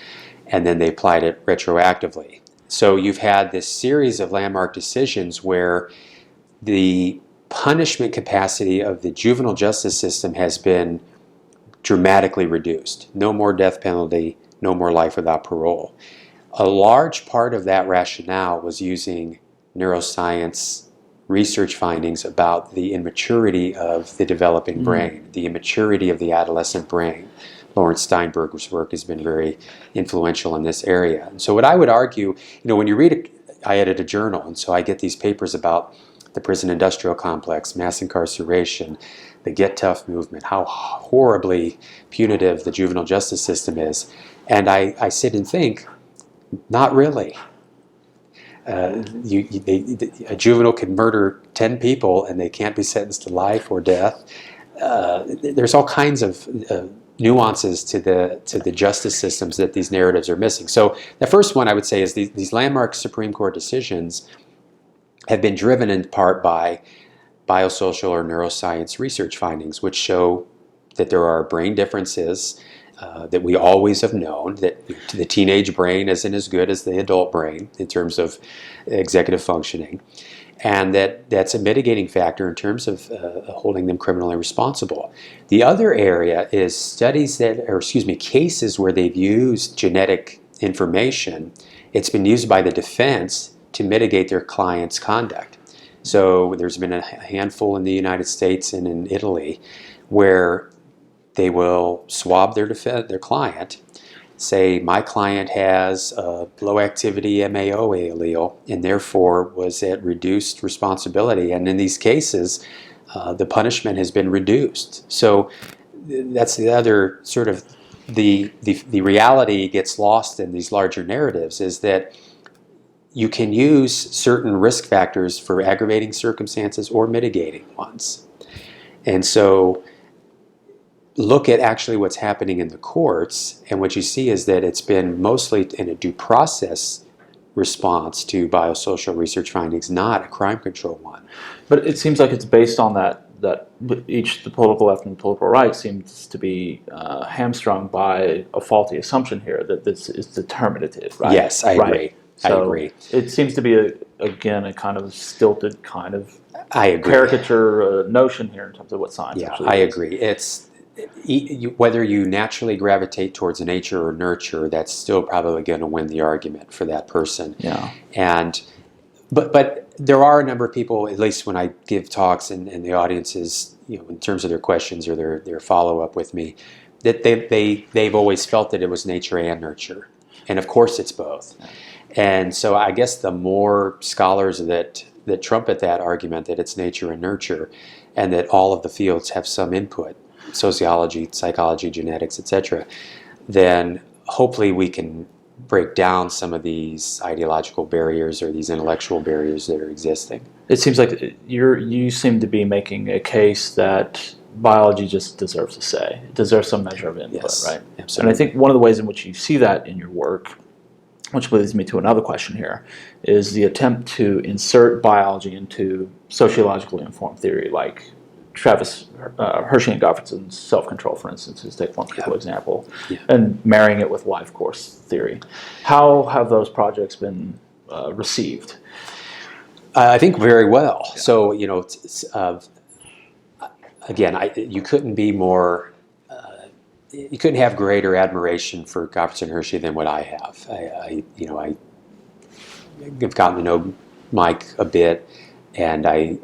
And then they applied it retroactively. So you've had this series of landmark decisions where the punishment capacity of the juvenile justice system has been dramatically reduced. No more death penalty, no more life without parole. A large part of that rationale was using neuroscience research findings about the immaturity of the developing brain, the immaturity of the adolescent brain. Lawrence Steinberger's work has been very influential in this area. And so what I would argue, when you read I edit a journal, and so I get these papers about the prison industrial complex, mass incarceration, the Get Tough movement, how horribly punitive the juvenile justice system is. And I sit and think, not really. A juvenile can murder 10 people and they can't be sentenced to life or death. There's all kinds of nuances to the justice systems that these narratives are missing. So the first one I would say is these landmark Supreme Court decisions have been driven in part by biosocial or neuroscience research findings, which show that there are brain differences that we always have known, that the teenage brain isn't as good as the adult brain in terms of executive functioning, and that's a mitigating factor in terms of holding them criminally responsible. The other area is cases where they've used genetic information. It's been used by the defense to mitigate their client's conduct. So there's been a handful in the United States and in Italy where they will swab their client, say my client has a low activity MAO allele and therefore was at reduced responsibility. And in these cases, the punishment has been reduced. So that's the other sort of the reality gets lost in these larger narratives, is that you can use certain risk factors for aggravating circumstances or mitigating ones. And so look at actually what's happening in the courts, and what you see is that it's been mostly in a due process response to biosocial research findings, not a crime control one. But it seems like it's based on that the political left and the political right seems to be hamstrung by a faulty assumption here that this is determinative, right? Yes, I agree. So I agree. It seems to be, again, a kind of stilted kind of I agree. caricature notion here in terms of what science actually is. I agree. It's whether you naturally gravitate towards nature or nurture, that's still probably going to win the argument for that person. Yeah. But there are a number of people, at least when I give talks and the audiences, in terms of their questions or their follow up with me, that they've always felt that it was nature and nurture. And of course it's both. And so I guess the more scholars that trumpet that argument that it's nature and nurture, and that all of the fields have some input, sociology, psychology, genetics, etc., then hopefully we can break down some of these ideological barriers or these intellectual barriers that are existing. It seems like you seem to be making a case that biology just deserves a say. It deserves some measure of input, Yes, right? absolutely. And I think one of the ways in which you see that in your work, which leads me to another question here, is the attempt to insert biology into sociologically informed theory, like Travis Hershey and Gottfried's self-control, for instance, is take one particular example, and marrying it with life course theory. How have those projects been received? I think very well. Yeah. So, again, you couldn't be more, you couldn't have greater admiration for Gottfried and Hershey than what I have. I've gotten to know Mike a bit, and I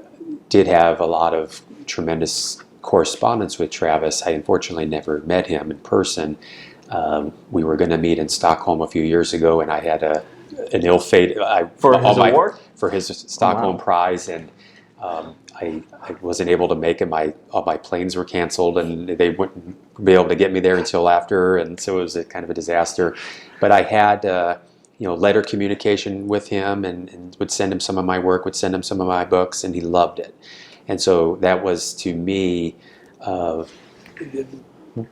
did have a lot of tremendous correspondence with Travis. I unfortunately never met him in person. We were going to meet in Stockholm a few years ago, and I had an ill-fated for his award, for his Stockholm prize, and I wasn't able to make it. All my planes were canceled, and they wouldn't be able to get me there until after, and so it was a kind of a disaster. But I had letter communication with him, and would send him some of my work, would send him some of my books, and he loved it. And so that was, to me,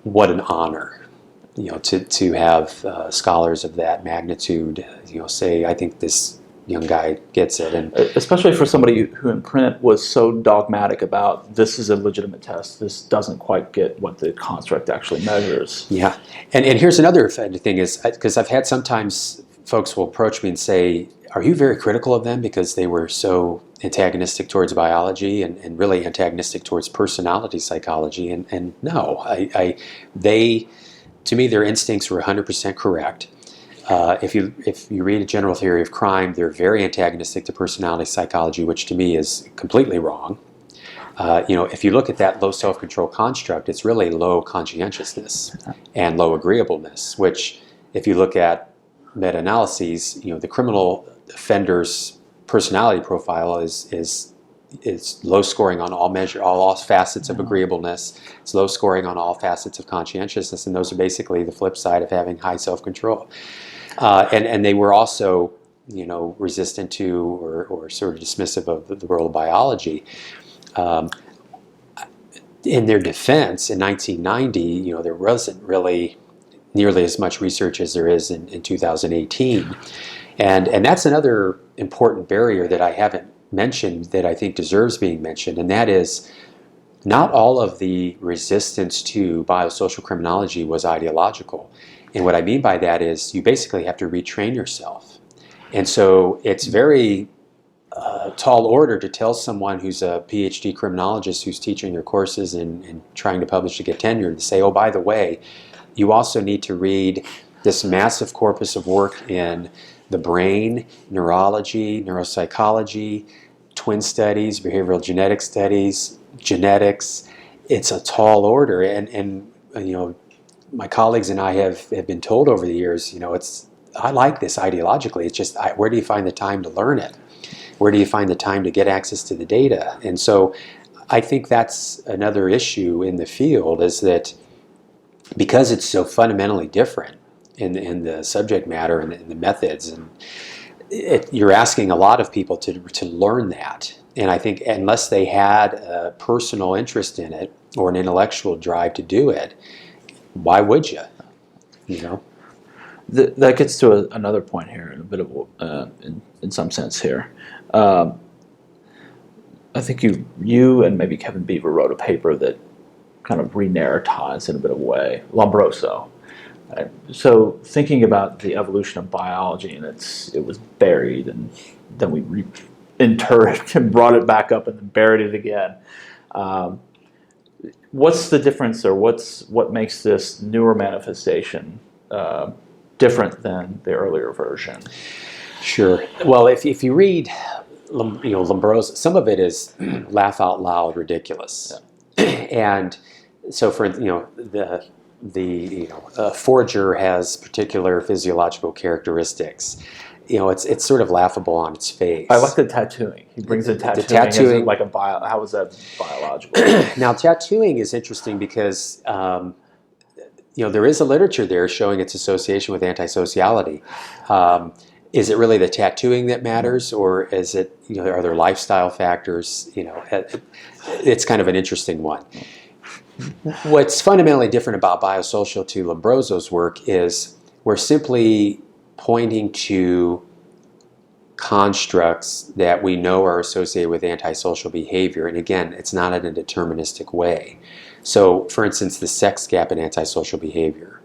what an honor, to have scholars of that magnitude, say, I think this young guy gets it. And especially for somebody who in print was so dogmatic about this is a legitimate test, this doesn't quite get what the construct actually measures. Yeah. And here's another thing is, because I've had sometimes folks will approach me and say, are you very critical of them because they were so antagonistic towards biology and really antagonistic towards personality psychology? And no, to me, their instincts were 100% correct. If you read A General Theory of Crime, they're very antagonistic to personality psychology, which to me is completely wrong. If you look at that low self-control construct, it's really low conscientiousness and low agreeableness, which if you look at meta-analyses, the criminal offender's personality profile is low scoring on all facets of agreeableness. It's low scoring on all facets of conscientiousness, and those are basically the flip side of having high self-control. And they were also, resistant to or sort of dismissive of the world of biology. In their defense, in 1990, there wasn't really nearly as much research as there is in 2018. And that's another important barrier that I haven't mentioned that I think deserves being mentioned, and that is not all of the resistance to biosocial criminology was ideological. And what I mean by that is you basically have to retrain yourself. And so it's very tall order to tell someone who's a PhD criminologist who's teaching your courses and trying to publish to get tenure to say, oh, by the way, you also need to read this massive corpus of work in the brain, neurology, neuropsychology, twin studies, behavioral genetic studies, genetics. It's a tall order, and my colleagues and I have been told over the years, I like this ideologically. It's just, where do you find the time to learn it? Where do you find the time to get access to the data? And so I think that's another issue in the field, is that because it's so fundamentally different in the subject matter and the methods, and you're asking a lot of people to learn that. And I think unless they had a personal interest in it or an intellectual drive to do it, why would you? That gets to another point here, in a bit of in some sense here. I think you and maybe Kevin Beaver wrote a paper that kind of re-narratized in a bit of a way, Lombroso. Right? So thinking about the evolution of biology, and it was buried, and then we reinterred it and brought it back up and then buried it again. What's the difference, or what makes this newer manifestation different than the earlier version? Sure. Well, if you read Lombroso, some of it is laugh out loud ridiculous. Yeah. And so for a forger has particular physiological characteristics. It's sort of laughable on its face. I like the tattooing. He brings in tattooing. Tattooing, like how is that biological? Now, tattooing is interesting because there is a literature there showing its association with antisociality. Is it really the tattooing that matters, or is it, are there lifestyle factors? It's kind of an interesting one. What's fundamentally different about biosocial to Lombroso's work is we're simply pointing to constructs that we know are associated with antisocial behavior. And again, it's not in a deterministic way. So, for instance, the sex gap in antisocial behavior.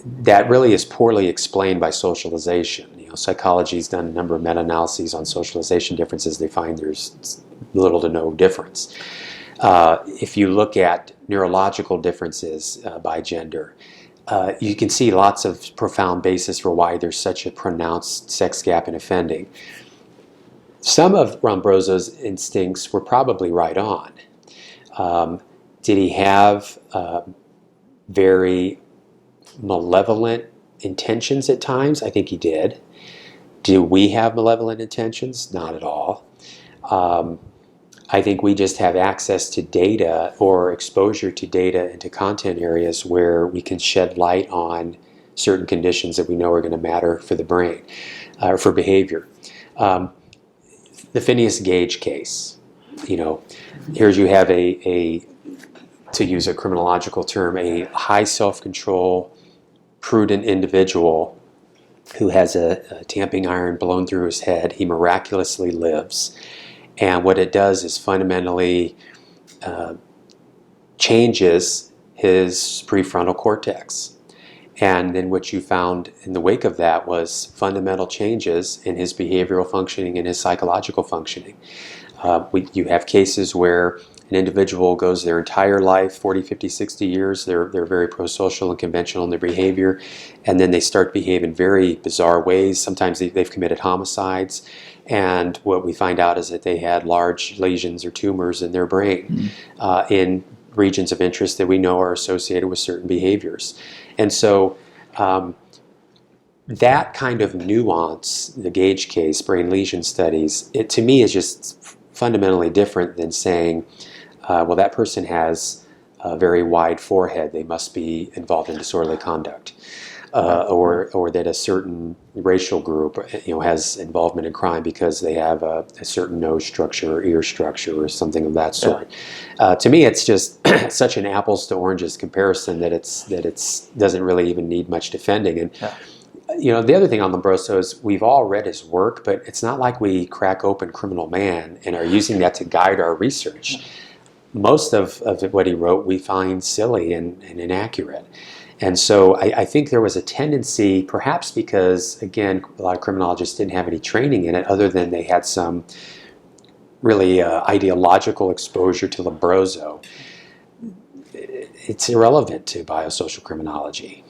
That really is poorly explained by socialization. Psychology's done a number of meta-analyses on socialization differences. They find there's little to no difference. If you look at neurological differences by gender, you can see lots of profound basis for why there's such a pronounced sex gap in offending. Some of Lombroso's instincts were probably right on. Did he have very malevolent intentions at times? I think he did. Do we have malevolent intentions? Not at all. I think we just have access to data or exposure to data into content areas where we can shed light on certain conditions that we know are going to matter for the brain, or for behavior. The Phineas Gage case, here you have to use a criminological term, a high self-control, prudent individual who has a tamping iron blown through his head. He miraculously lives. And what it does is fundamentally changes his prefrontal cortex. And then what you found in the wake of that was fundamental changes in his behavioral functioning and his psychological functioning. You have cases where an individual goes their entire life, 40, 50, 60 years, they're very pro-social and conventional in their behavior, and then they start to behave in very bizarre ways. Sometimes they've committed homicides, and what we find out is that they had large lesions or tumors in their brain in regions of interest that we know are associated with certain behaviors. And so that kind of nuance, the Gage case, brain lesion studies, it to me is just fundamentally different than saying, well, that person has a very wide forehead, they must be involved in disorderly conduct. Or that a certain racial group has involvement in crime because they have a certain nose structure or ear structure or something of that sort. To me, it's just such an apples to oranges comparison that it's doesn't really even need much defending. And the other thing on Lombroso is we've all read his work, but it's not like we crack open Criminal Man and are using that to guide our research. Most of what he wrote we find silly and inaccurate. And so I think there was a tendency, perhaps because, again, a lot of criminologists didn't have any training in it other than they had some really ideological exposure to Lombroso. It's irrelevant to biosocial criminology.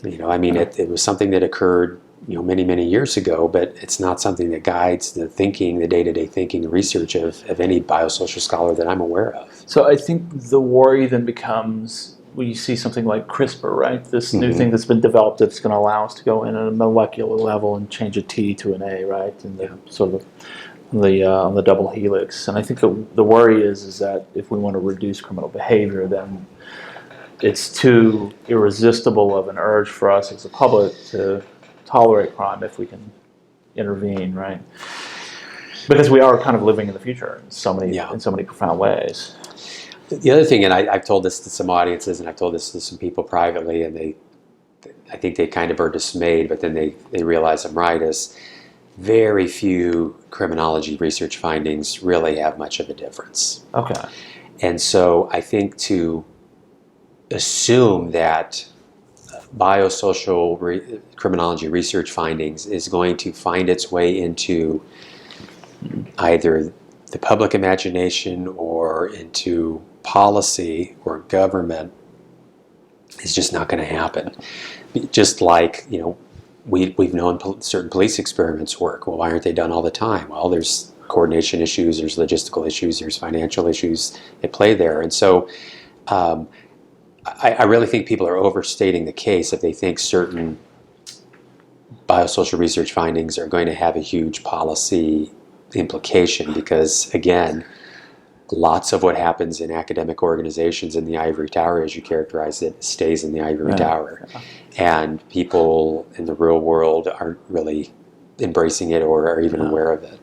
It was something that occurred many, many years ago, but it's not something that guides the thinking, the day-to-day thinking and research of any biosocial scholar that I'm aware of. So I think the worry then becomes, we see something like CRISPR, right? This new thing that's been developed that's going to allow us to go in at a molecular level and change a T to an A, right? And sort of on the double helix. And I think the worry is that if we want to reduce criminal behavior, then it's too irresistible of an urge for us as a public to tolerate crime if we can intervene, right? Because we are kind of living in the future in so many profound ways. The other thing, and I've told this to some audiences, and I've told this to some people privately, and I think they kind of are dismayed, but then they realize I'm right, is very few criminology research findings really have much of a difference. Okay. And so I think to assume that biosocial criminology research findings is going to find its way into either the public imagination or into policy or government is just not going to happen. Just like, we've known certain police experiments work. Well, why aren't they done all the time? Well, there's coordination issues, there's logistical issues, there's financial issues at play there. And so I really think people are overstating the case if they think certain biosocial research findings are going to have a huge policy implication, because again, lots of what happens in academic organizations in the ivory tower, as you characterize it, stays in the ivory tower. And people in the real world aren't really embracing it or are even aware of it.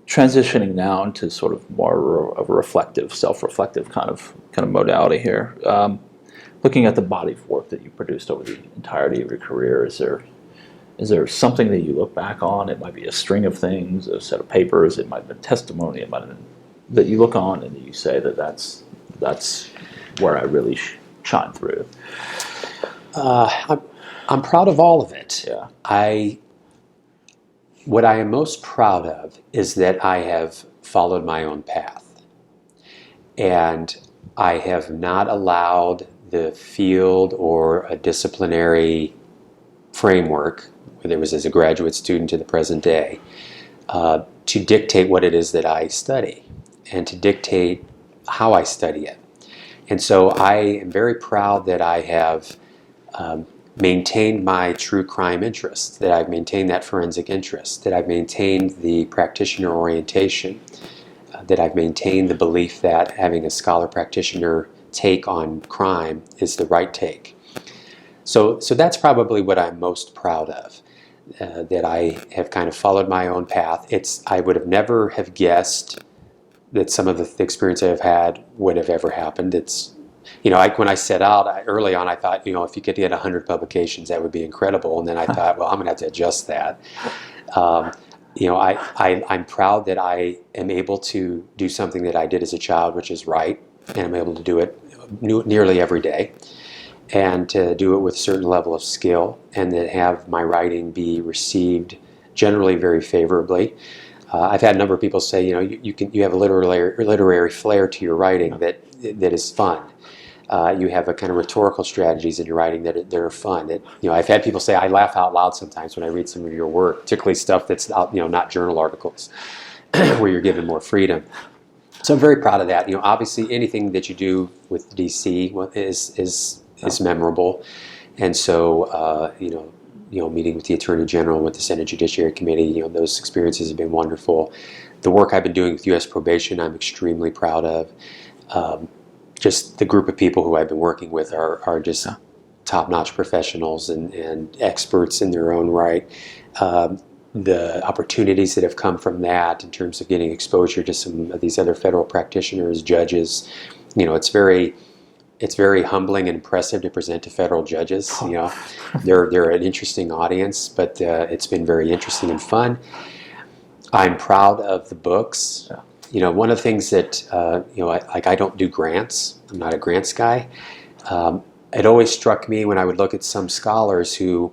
Transitioning now into sort of more of a reflective, self-reflective kind of modality here. Looking at the body of work that you produced over the entirety of your career, is there something that you look back on? It might be a string of things, a set of papers, it might have been testimony, it might have been that you look on and you say that's where I really shine through. I'm proud of all of it. Yeah. What I am most proud of is that I have followed my own path, and I have not allowed the field or a disciplinary framework, whether it was as a graduate student to the present day, to dictate what it is that I study and to dictate how I study it. And so I am very proud that I have maintained my true crime interest, that I've maintained that forensic interest, that I've maintained the practitioner orientation, that I've maintained the belief that having a scholar practitioner take on crime is the right take. So that's probably what I'm most proud of, that I have kind of followed my own path. I would have never have guessed that some of the experience I've had would have ever happened. When I set out early on, I thought, if you could get 100 publications, that would be incredible. And then I thought, well, I'm going to have to adjust that. I'm proud that I am able to do something that I did as a child, which is write, and I'm able to do it nearly every day, and to do it with a certain level of skill, and to have my writing be received generally very favorably. I've had a number of people say, you have a literary flair to your writing that is fun. You have a kind of rhetorical strategies in your writing that are fun. I've had people say, I laugh out loud sometimes when I read some of your work, particularly stuff that's not journal articles, where you're given more freedom. So I'm very proud of that. Obviously anything that you do with DC is memorable, and so meeting with the Attorney General, with the Senate Judiciary Committee, those experiences have been wonderful. The work I've been doing with U.S. probation, I'm extremely proud of. Just the group of people who I've been working with are just top-notch professionals and experts in their own right. The opportunities that have come from that in terms of getting exposure to some of these other federal practitioners, judges, it's very humbling and impressive to present to federal judges. They're an interesting audience, but it's been very interesting and fun. I'm proud of the books. One of the things that I don't do grants. I'm not a grants guy. It always struck me when I would look at some scholars who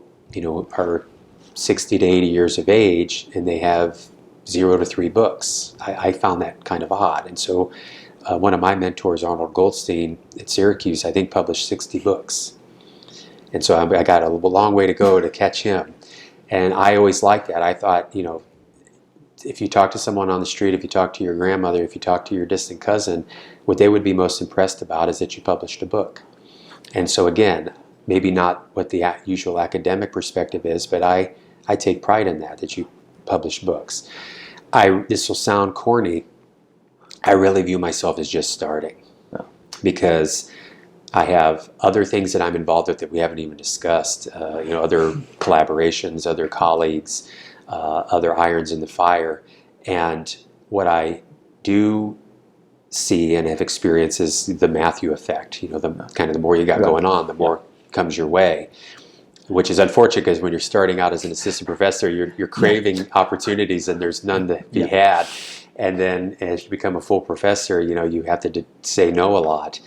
are 60 to 80 years of age and they have 0 to 3 books. I found that kind of odd, and so one of my mentors, Arnold Goldstein at Syracuse, I think published 60 books, and so I got a long way to go to catch him. And I always liked that. I thought, if you talk to someone on the street, if you talk to your grandmother, if you talk to your distant cousin, what they would be most impressed about is that you published a book. And so again, maybe not what the usual academic perspective is, but I take pride in that you publish books. This will sound corny. I really view myself as just starting, because I have other things that I'm involved with that we haven't even discussed, other collaborations, other colleagues, other irons in the fire. And what I do see and have experienced is the Matthew effect. The more you got going on, the more comes your way, which is unfortunate, because when you're starting out as an assistant professor, you're craving opportunities and there's none to be had. And then as you become a full professor, you have to say no a lot,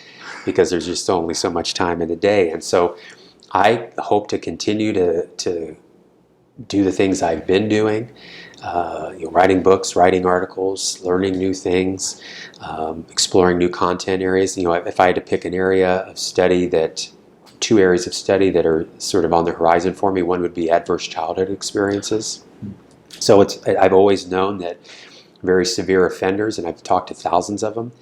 because there's just only so much time in the day. And so I hope to continue to do the things I've been doing, writing books, writing articles, learning new things, exploring new content areas. If I had to pick an area of study, two areas of study that are sort of on the horizon for me, one would be adverse childhood experiences. So I've always known that very severe offenders, and I've talked to thousands of them,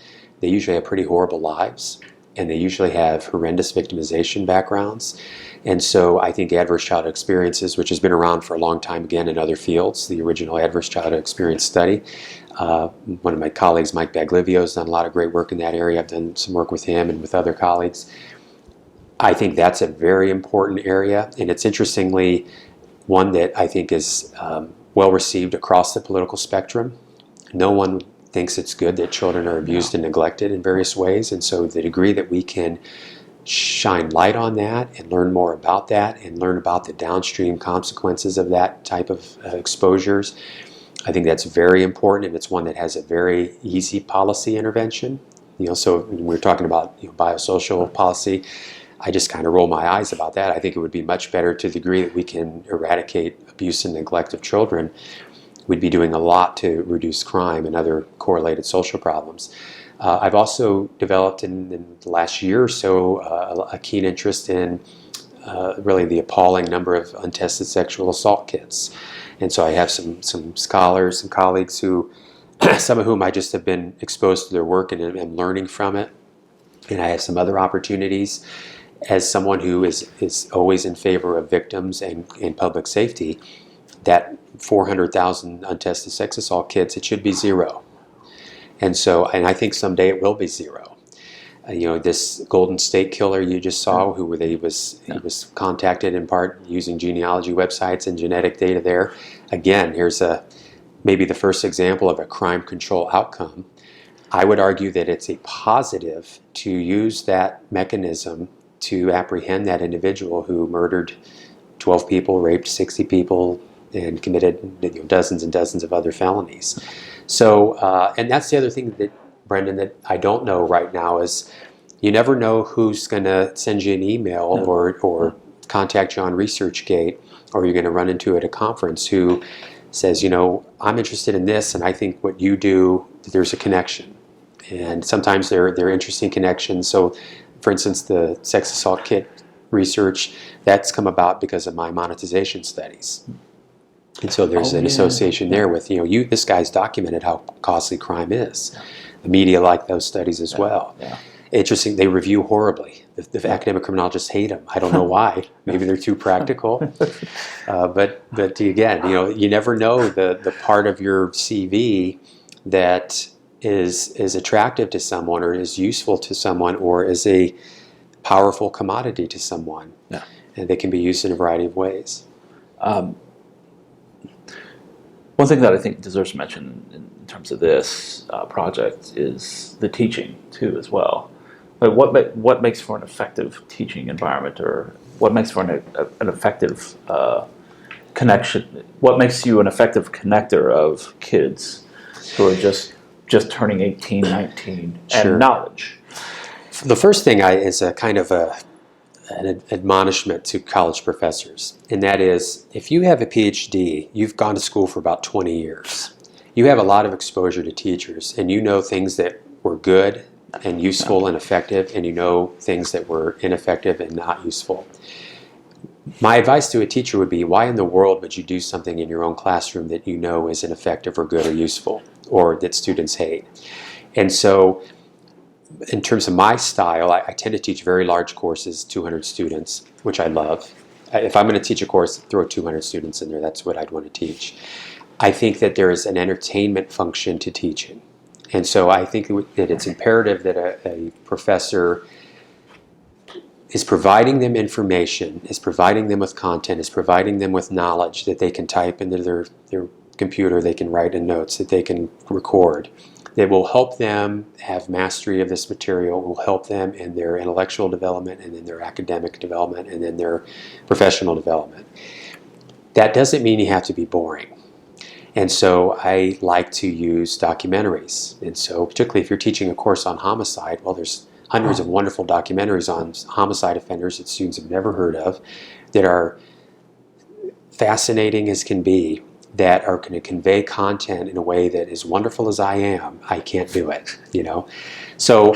they usually have pretty horrible lives. and they usually have horrendous victimization backgrounds. And so I think adverse childhood experiences, which has been around for a long time again in other fields, the original adverse childhood experience study. One of my colleagues, Mike Baglivio, has done a lot of great work in that area. I've done some work with him and with other colleagues. I think that's a very important area, and it's interestingly one that I think is well received across the political spectrum. No one thinks it's good that children are abused and neglected in various ways, and so the degree that we can shine light on that and learn more about that and learn about the downstream consequences of that type of exposures, I think that's very important, and it's one that has a very easy policy intervention. So when we're talking about biosocial policy, I just kind of roll my eyes about that. I think it would be much better, to the degree that we can eradicate abuse and neglect of children, we'd be doing a lot to reduce crime and other correlated social problems. I've also developed in the last year or so a keen interest in really the appalling number of untested sexual assault kits. And so I have some scholars and colleagues who, some of whom I just have been exposed to their work and am learning from it. And I have some other opportunities as someone who is always in favor of victims and public safety. That 400,000 untested sex assault kits, it should be zero. And I think someday it will be zero. This Golden State Killer you just saw, he was contacted in part using genealogy websites and genetic data there. Again, here's maybe the first example of a crime control outcome. I would argue that it's a positive to use that mechanism to apprehend that individual who murdered 12 people, raped 60 people, and committed dozens and dozens of other felonies. So, and that's the other thing that, Brendan, that I don't know right now is you never know who's going to send you an email or contact you on ResearchGate, or you're going to run into at a conference who says, I'm interested in this, and I think what you do, there's a connection. And sometimes they're interesting connections. So, for instance, the sex assault kit research, that's come about because of my monetization studies. And so there's an association there with, this guy's documented how costly crime is. The media like those studies as well. Yeah. Interesting, they review horribly. The academic criminologists hate them. I don't know why. Maybe they're too practical. But again, you never know the part of your CV that is attractive to someone, or is useful to someone, or is a powerful commodity to someone. Yeah. And they can be used in a variety of ways. One thing that I think deserves mention in terms of this project is the teaching too, as well. Like what makes for an effective teaching environment, or what makes for an effective connection? What makes you an effective connector of kids who are just turning 18, 19, Sure. and knowledge? The first thing is a kind of an admonishment to college professors, and that is, if you have a PhD, you've gone to school for about 20 years. You have a lot of exposure to teachers, and you know things that were good and useful and effective, and you know things that were ineffective and not useful. My advice to a teacher would be, why in the world would you do something in your own classroom that you know is ineffective or good or useful, or that students hate? And so, in terms of my style, I tend to teach very large courses, 200 students, which I love. If I'm going to teach a course, throw 200 students in there. That's what I'd want to teach. I think that there is an entertainment function to teaching. And so I think that it's imperative that a professor is providing them information, is providing them with content, is providing them with knowledge that they can type into their computer, they can write in notes, that they can record, that will help them have mastery of this material, will help them in their intellectual development, and in their academic development, and in their professional development. That doesn't mean you have to be boring. And so I like to use documentaries. And so particularly if you're teaching a course on homicide, well, there's hundreds of wonderful documentaries on homicide offenders that students have never heard of, that are fascinating as can be, that are going to convey content in a way that, as wonderful as I am, I can't do it, So,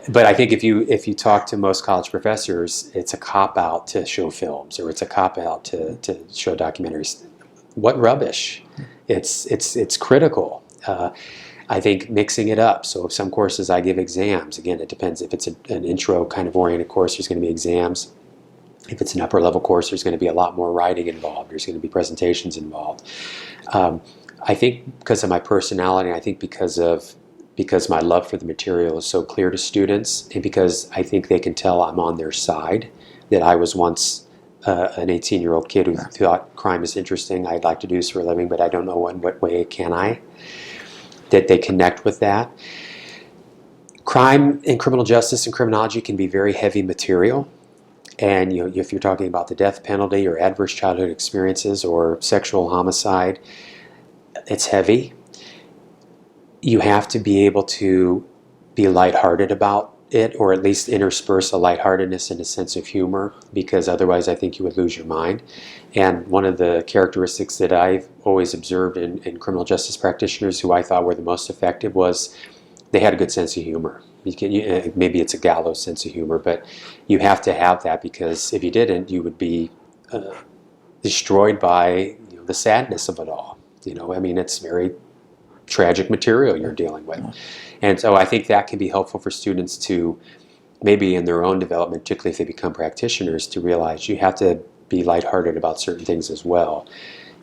but I think if you talk to most college professors, it's a cop-out to show films, or it's a cop-out to show documentaries. What rubbish! It's critical. I think mixing it up. So some courses I give exams. Again, it depends. If it's an intro kind of oriented course, there's going to be exams. If it's an upper level course, there's going to be a lot more writing involved. There's going to be presentations involved. I think because of my personality, I think because my love for the material is so clear to students, and because I think they can tell I'm on their side, that I was once an 18-year-old kid who thought crime is interesting. I'd like to do this for a living, but I don't know in what way can I. That they connect with that. Crime and criminal justice and criminology can be very heavy material. And if you're talking about the death penalty or adverse childhood experiences or sexual homicide, it's heavy. You have to be able to be lighthearted about it, or at least intersperse a lightheartedness and a sense of humor, because otherwise I think you would lose your mind. And one of the characteristics that I've always observed in criminal justice practitioners who I thought were the most effective was they had a good sense of humor. Maybe it's a gallows sense of humor, but you have to have that, because if you didn't, you would be destroyed by the sadness of it all. I mean, it's very tragic material you're dealing with. And so I think that can be helpful for students to, maybe in their own development, particularly if they become practitioners, to realize you have to be lighthearted about certain things as well,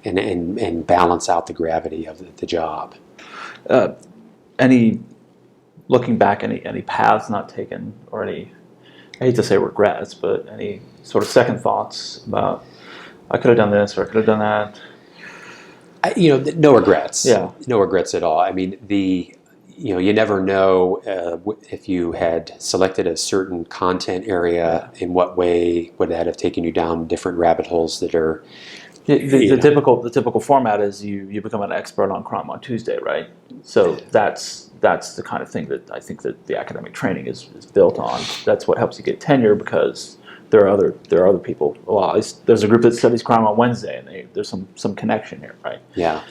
and balance out the gravity of the job. Looking back, any paths not taken, or any, I hate to say regrets, but any sort of second thoughts about, I could have done this or I could have done that? No regrets. Yeah. No regrets at all. I mean, you never know if you had selected a certain content area, in what way would that have taken you down different rabbit holes that are... The typical format is you become an expert on crime on Tuesday, right? So that's the kind of thing that I think that the academic training is built on. That's what helps you get tenure, because there are other people. Well, there's a group that studies crime on Wednesday, and there's some connection here, right? Yeah.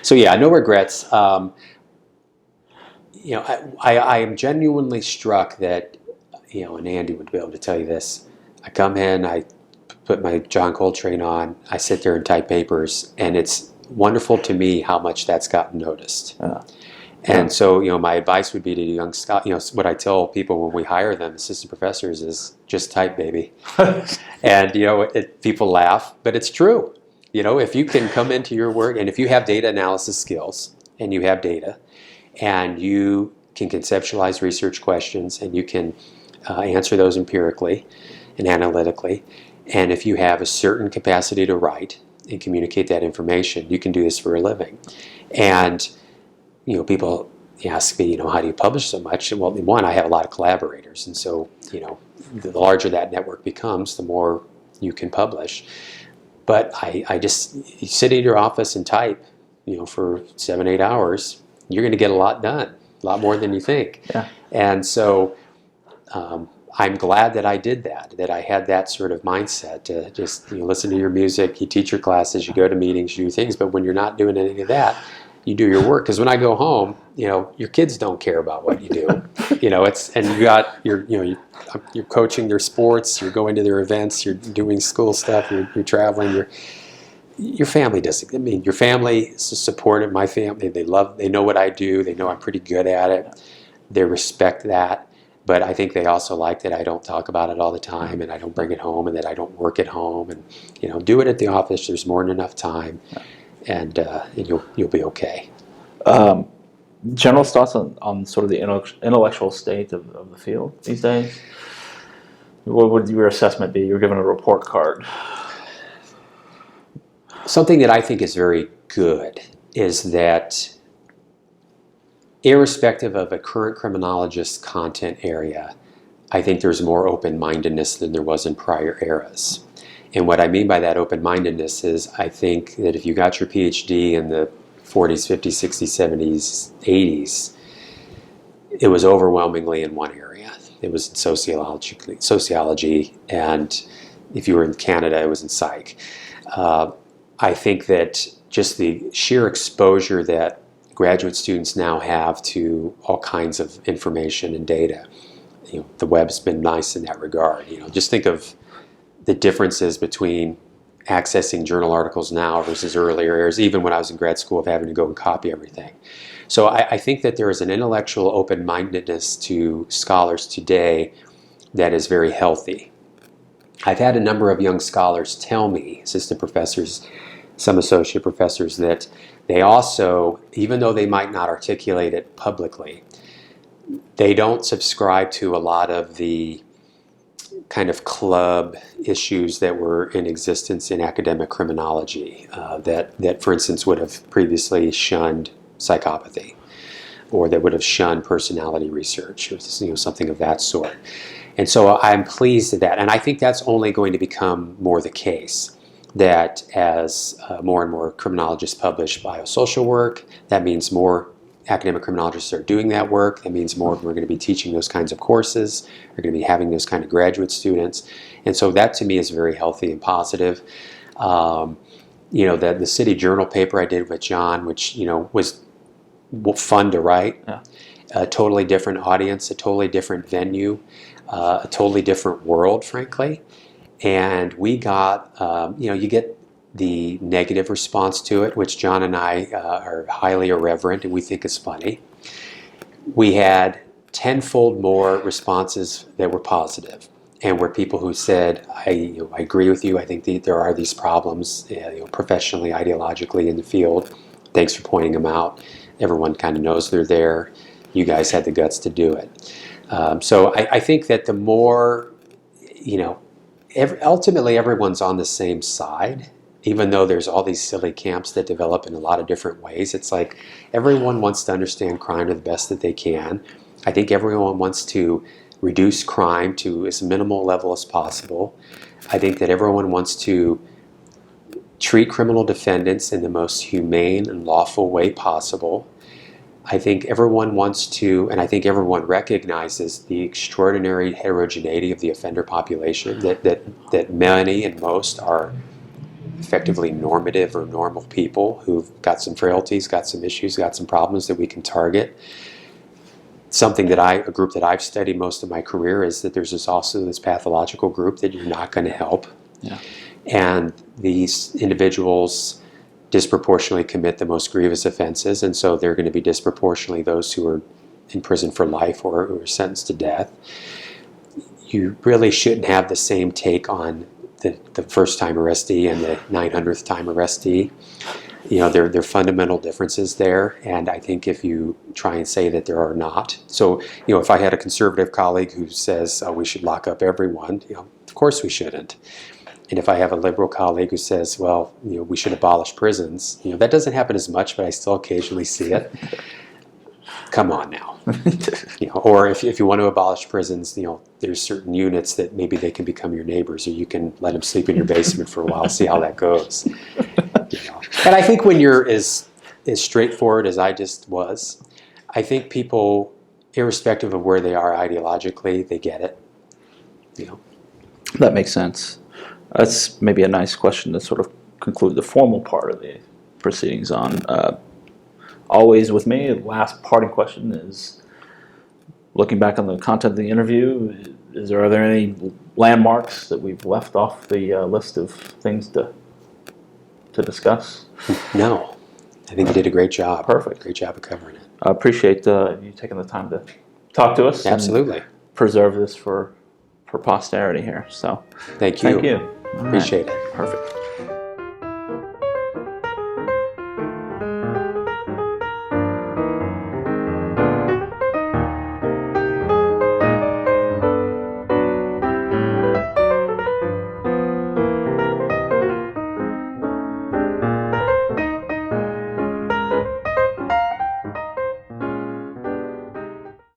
So yeah, no regrets. I am genuinely struck that, and Andy would be able to tell you this. I come in, I put my John Coltrane on, I sit there and type papers, and it's wonderful to me how much that's gotten noticed. And so, my advice would be to young scholars, what I tell people when we hire them, assistant professors, is just type, baby. And, people laugh, but it's true. If you can come into your work, and if you have data analysis skills, and you have data, and you can conceptualize research questions, and you can answer those empirically and analytically, and if you have a certain capacity to write and communicate that information, you can do this for a living. And people ask me, how do you publish so much? Well, one, I have a lot of collaborators, and so the larger that network becomes, the more you can publish. But I just, you sit in your office and type, for 7-8 hours, you're going to get a lot done, a lot more than you think. Yeah. And so I'm glad that I did that I had that sort of mindset to just listen to your music, you teach your classes, you go to meetings, you do things. But when you're not doing any of that, you do your work. Because when I go home, your kids don't care about what you do. You're coaching their sports, you're going to their events, you're doing school stuff, you're traveling. Your family doesn't. I mean, your family is supportive. My family, they know what I do. They know I'm pretty good at it. They respect that. But I think they also like that I don't talk about it all the time, and I don't bring it home, and that I don't work at home, and do it at the office. There's more than enough time, and you'll be okay. General thoughts on sort of the intellectual state of the field these days? What would your assessment be? You're given a report card. Something that I think is very good is that, irrespective of a current criminologist content area, I think there's more open-mindedness than there was in prior eras. And what I mean by that open-mindedness is, I think that if you got your PhD in the 40s, 50s, 60s, 70s, 80s, it was overwhelmingly in one area. It was in sociology, and if you were in Canada, it was in psych. I think that just the sheer exposure that graduate students now have to all kinds of information and data, the web's been nice in that regard. Just think of the differences between accessing journal articles now versus earlier years, even when I was in grad school, of having to go and copy everything. So I think that there is an intellectual open-mindedness to scholars today that is very healthy. I've had a number of young scholars tell me, assistant professors, some associate professors, that they also, even though they might not articulate it publicly, they don't subscribe to a lot of the kind of club issues that were in existence in academic criminology, that, for instance, would have previously shunned psychopathy, or that would have shunned personality research, or something of that sort. And so I'm pleased at that, and I think that's only going to become more the case, that as more and more criminologists publish biosocial work, that means more academic criminologists are doing that work. That means more of them are going to be teaching those kinds of courses, are going to be having those kind of graduate students. And so that to me is very healthy and positive. The City Journal paper I did with John, which was fun to write, a totally different audience, a totally different venue, a totally different world, frankly. And we got, you get the negative response to it, which John and I are highly irreverent and we think is funny. We had tenfold more responses that were positive, and were people who said, I agree with you, I think there are these problems professionally, ideologically in the field. Thanks for pointing them out. Everyone kind of knows they're there. You guys had the guts to do it. So I think that the more, ultimately everyone's on the same side. Even though there's all these silly camps that develop in a lot of different ways, it's like everyone wants to understand crime to the best that they can. I think everyone wants to reduce crime to as minimal level as possible. I think that everyone wants to treat criminal defendants in the most humane and lawful way possible. I think everyone wants to, and I think everyone recognizes the extraordinary heterogeneity of the offender population, that many and most are effectively normative or normal people who've got some frailties, got some issues, got some problems that we can target. A group that I've studied most of my career is that there's also this pathological group that you're not going to help. Yeah. And these individuals disproportionately commit the most grievous offenses, and so they're going to be disproportionately those who are in prison for life or who are sentenced to death. You really shouldn't have the same take on the first-time arrestee and the 900th time arrestee. There are fundamental differences there, and I think if you try and say that there are not, so if I had a conservative colleague who says we should lock up everyone, of course we shouldn't. And if I have a liberal colleague who says, well, we should abolish prisons, that doesn't happen as much, but I still occasionally see it. Come on now. Or if you want to abolish prisons, there's certain units that maybe they can become your neighbors, or you can let them sleep in your basement for a while, see how that goes. And I think when you're as straightforward as I just was, I think people, irrespective of where they are ideologically, they get it. That makes sense. That's maybe a nice question to sort of conclude the formal part of the proceedings on. Always with me, the last parting question is, looking back on the content of the interview, are there any landmarks that we've left off the list of things to discuss? No. I think you did a great job. Perfect. Great job of covering it. I appreciate you taking the time to talk to us. Absolutely. And preserve this for posterity here. So thank you. Thank you. Appreciate it. Perfect.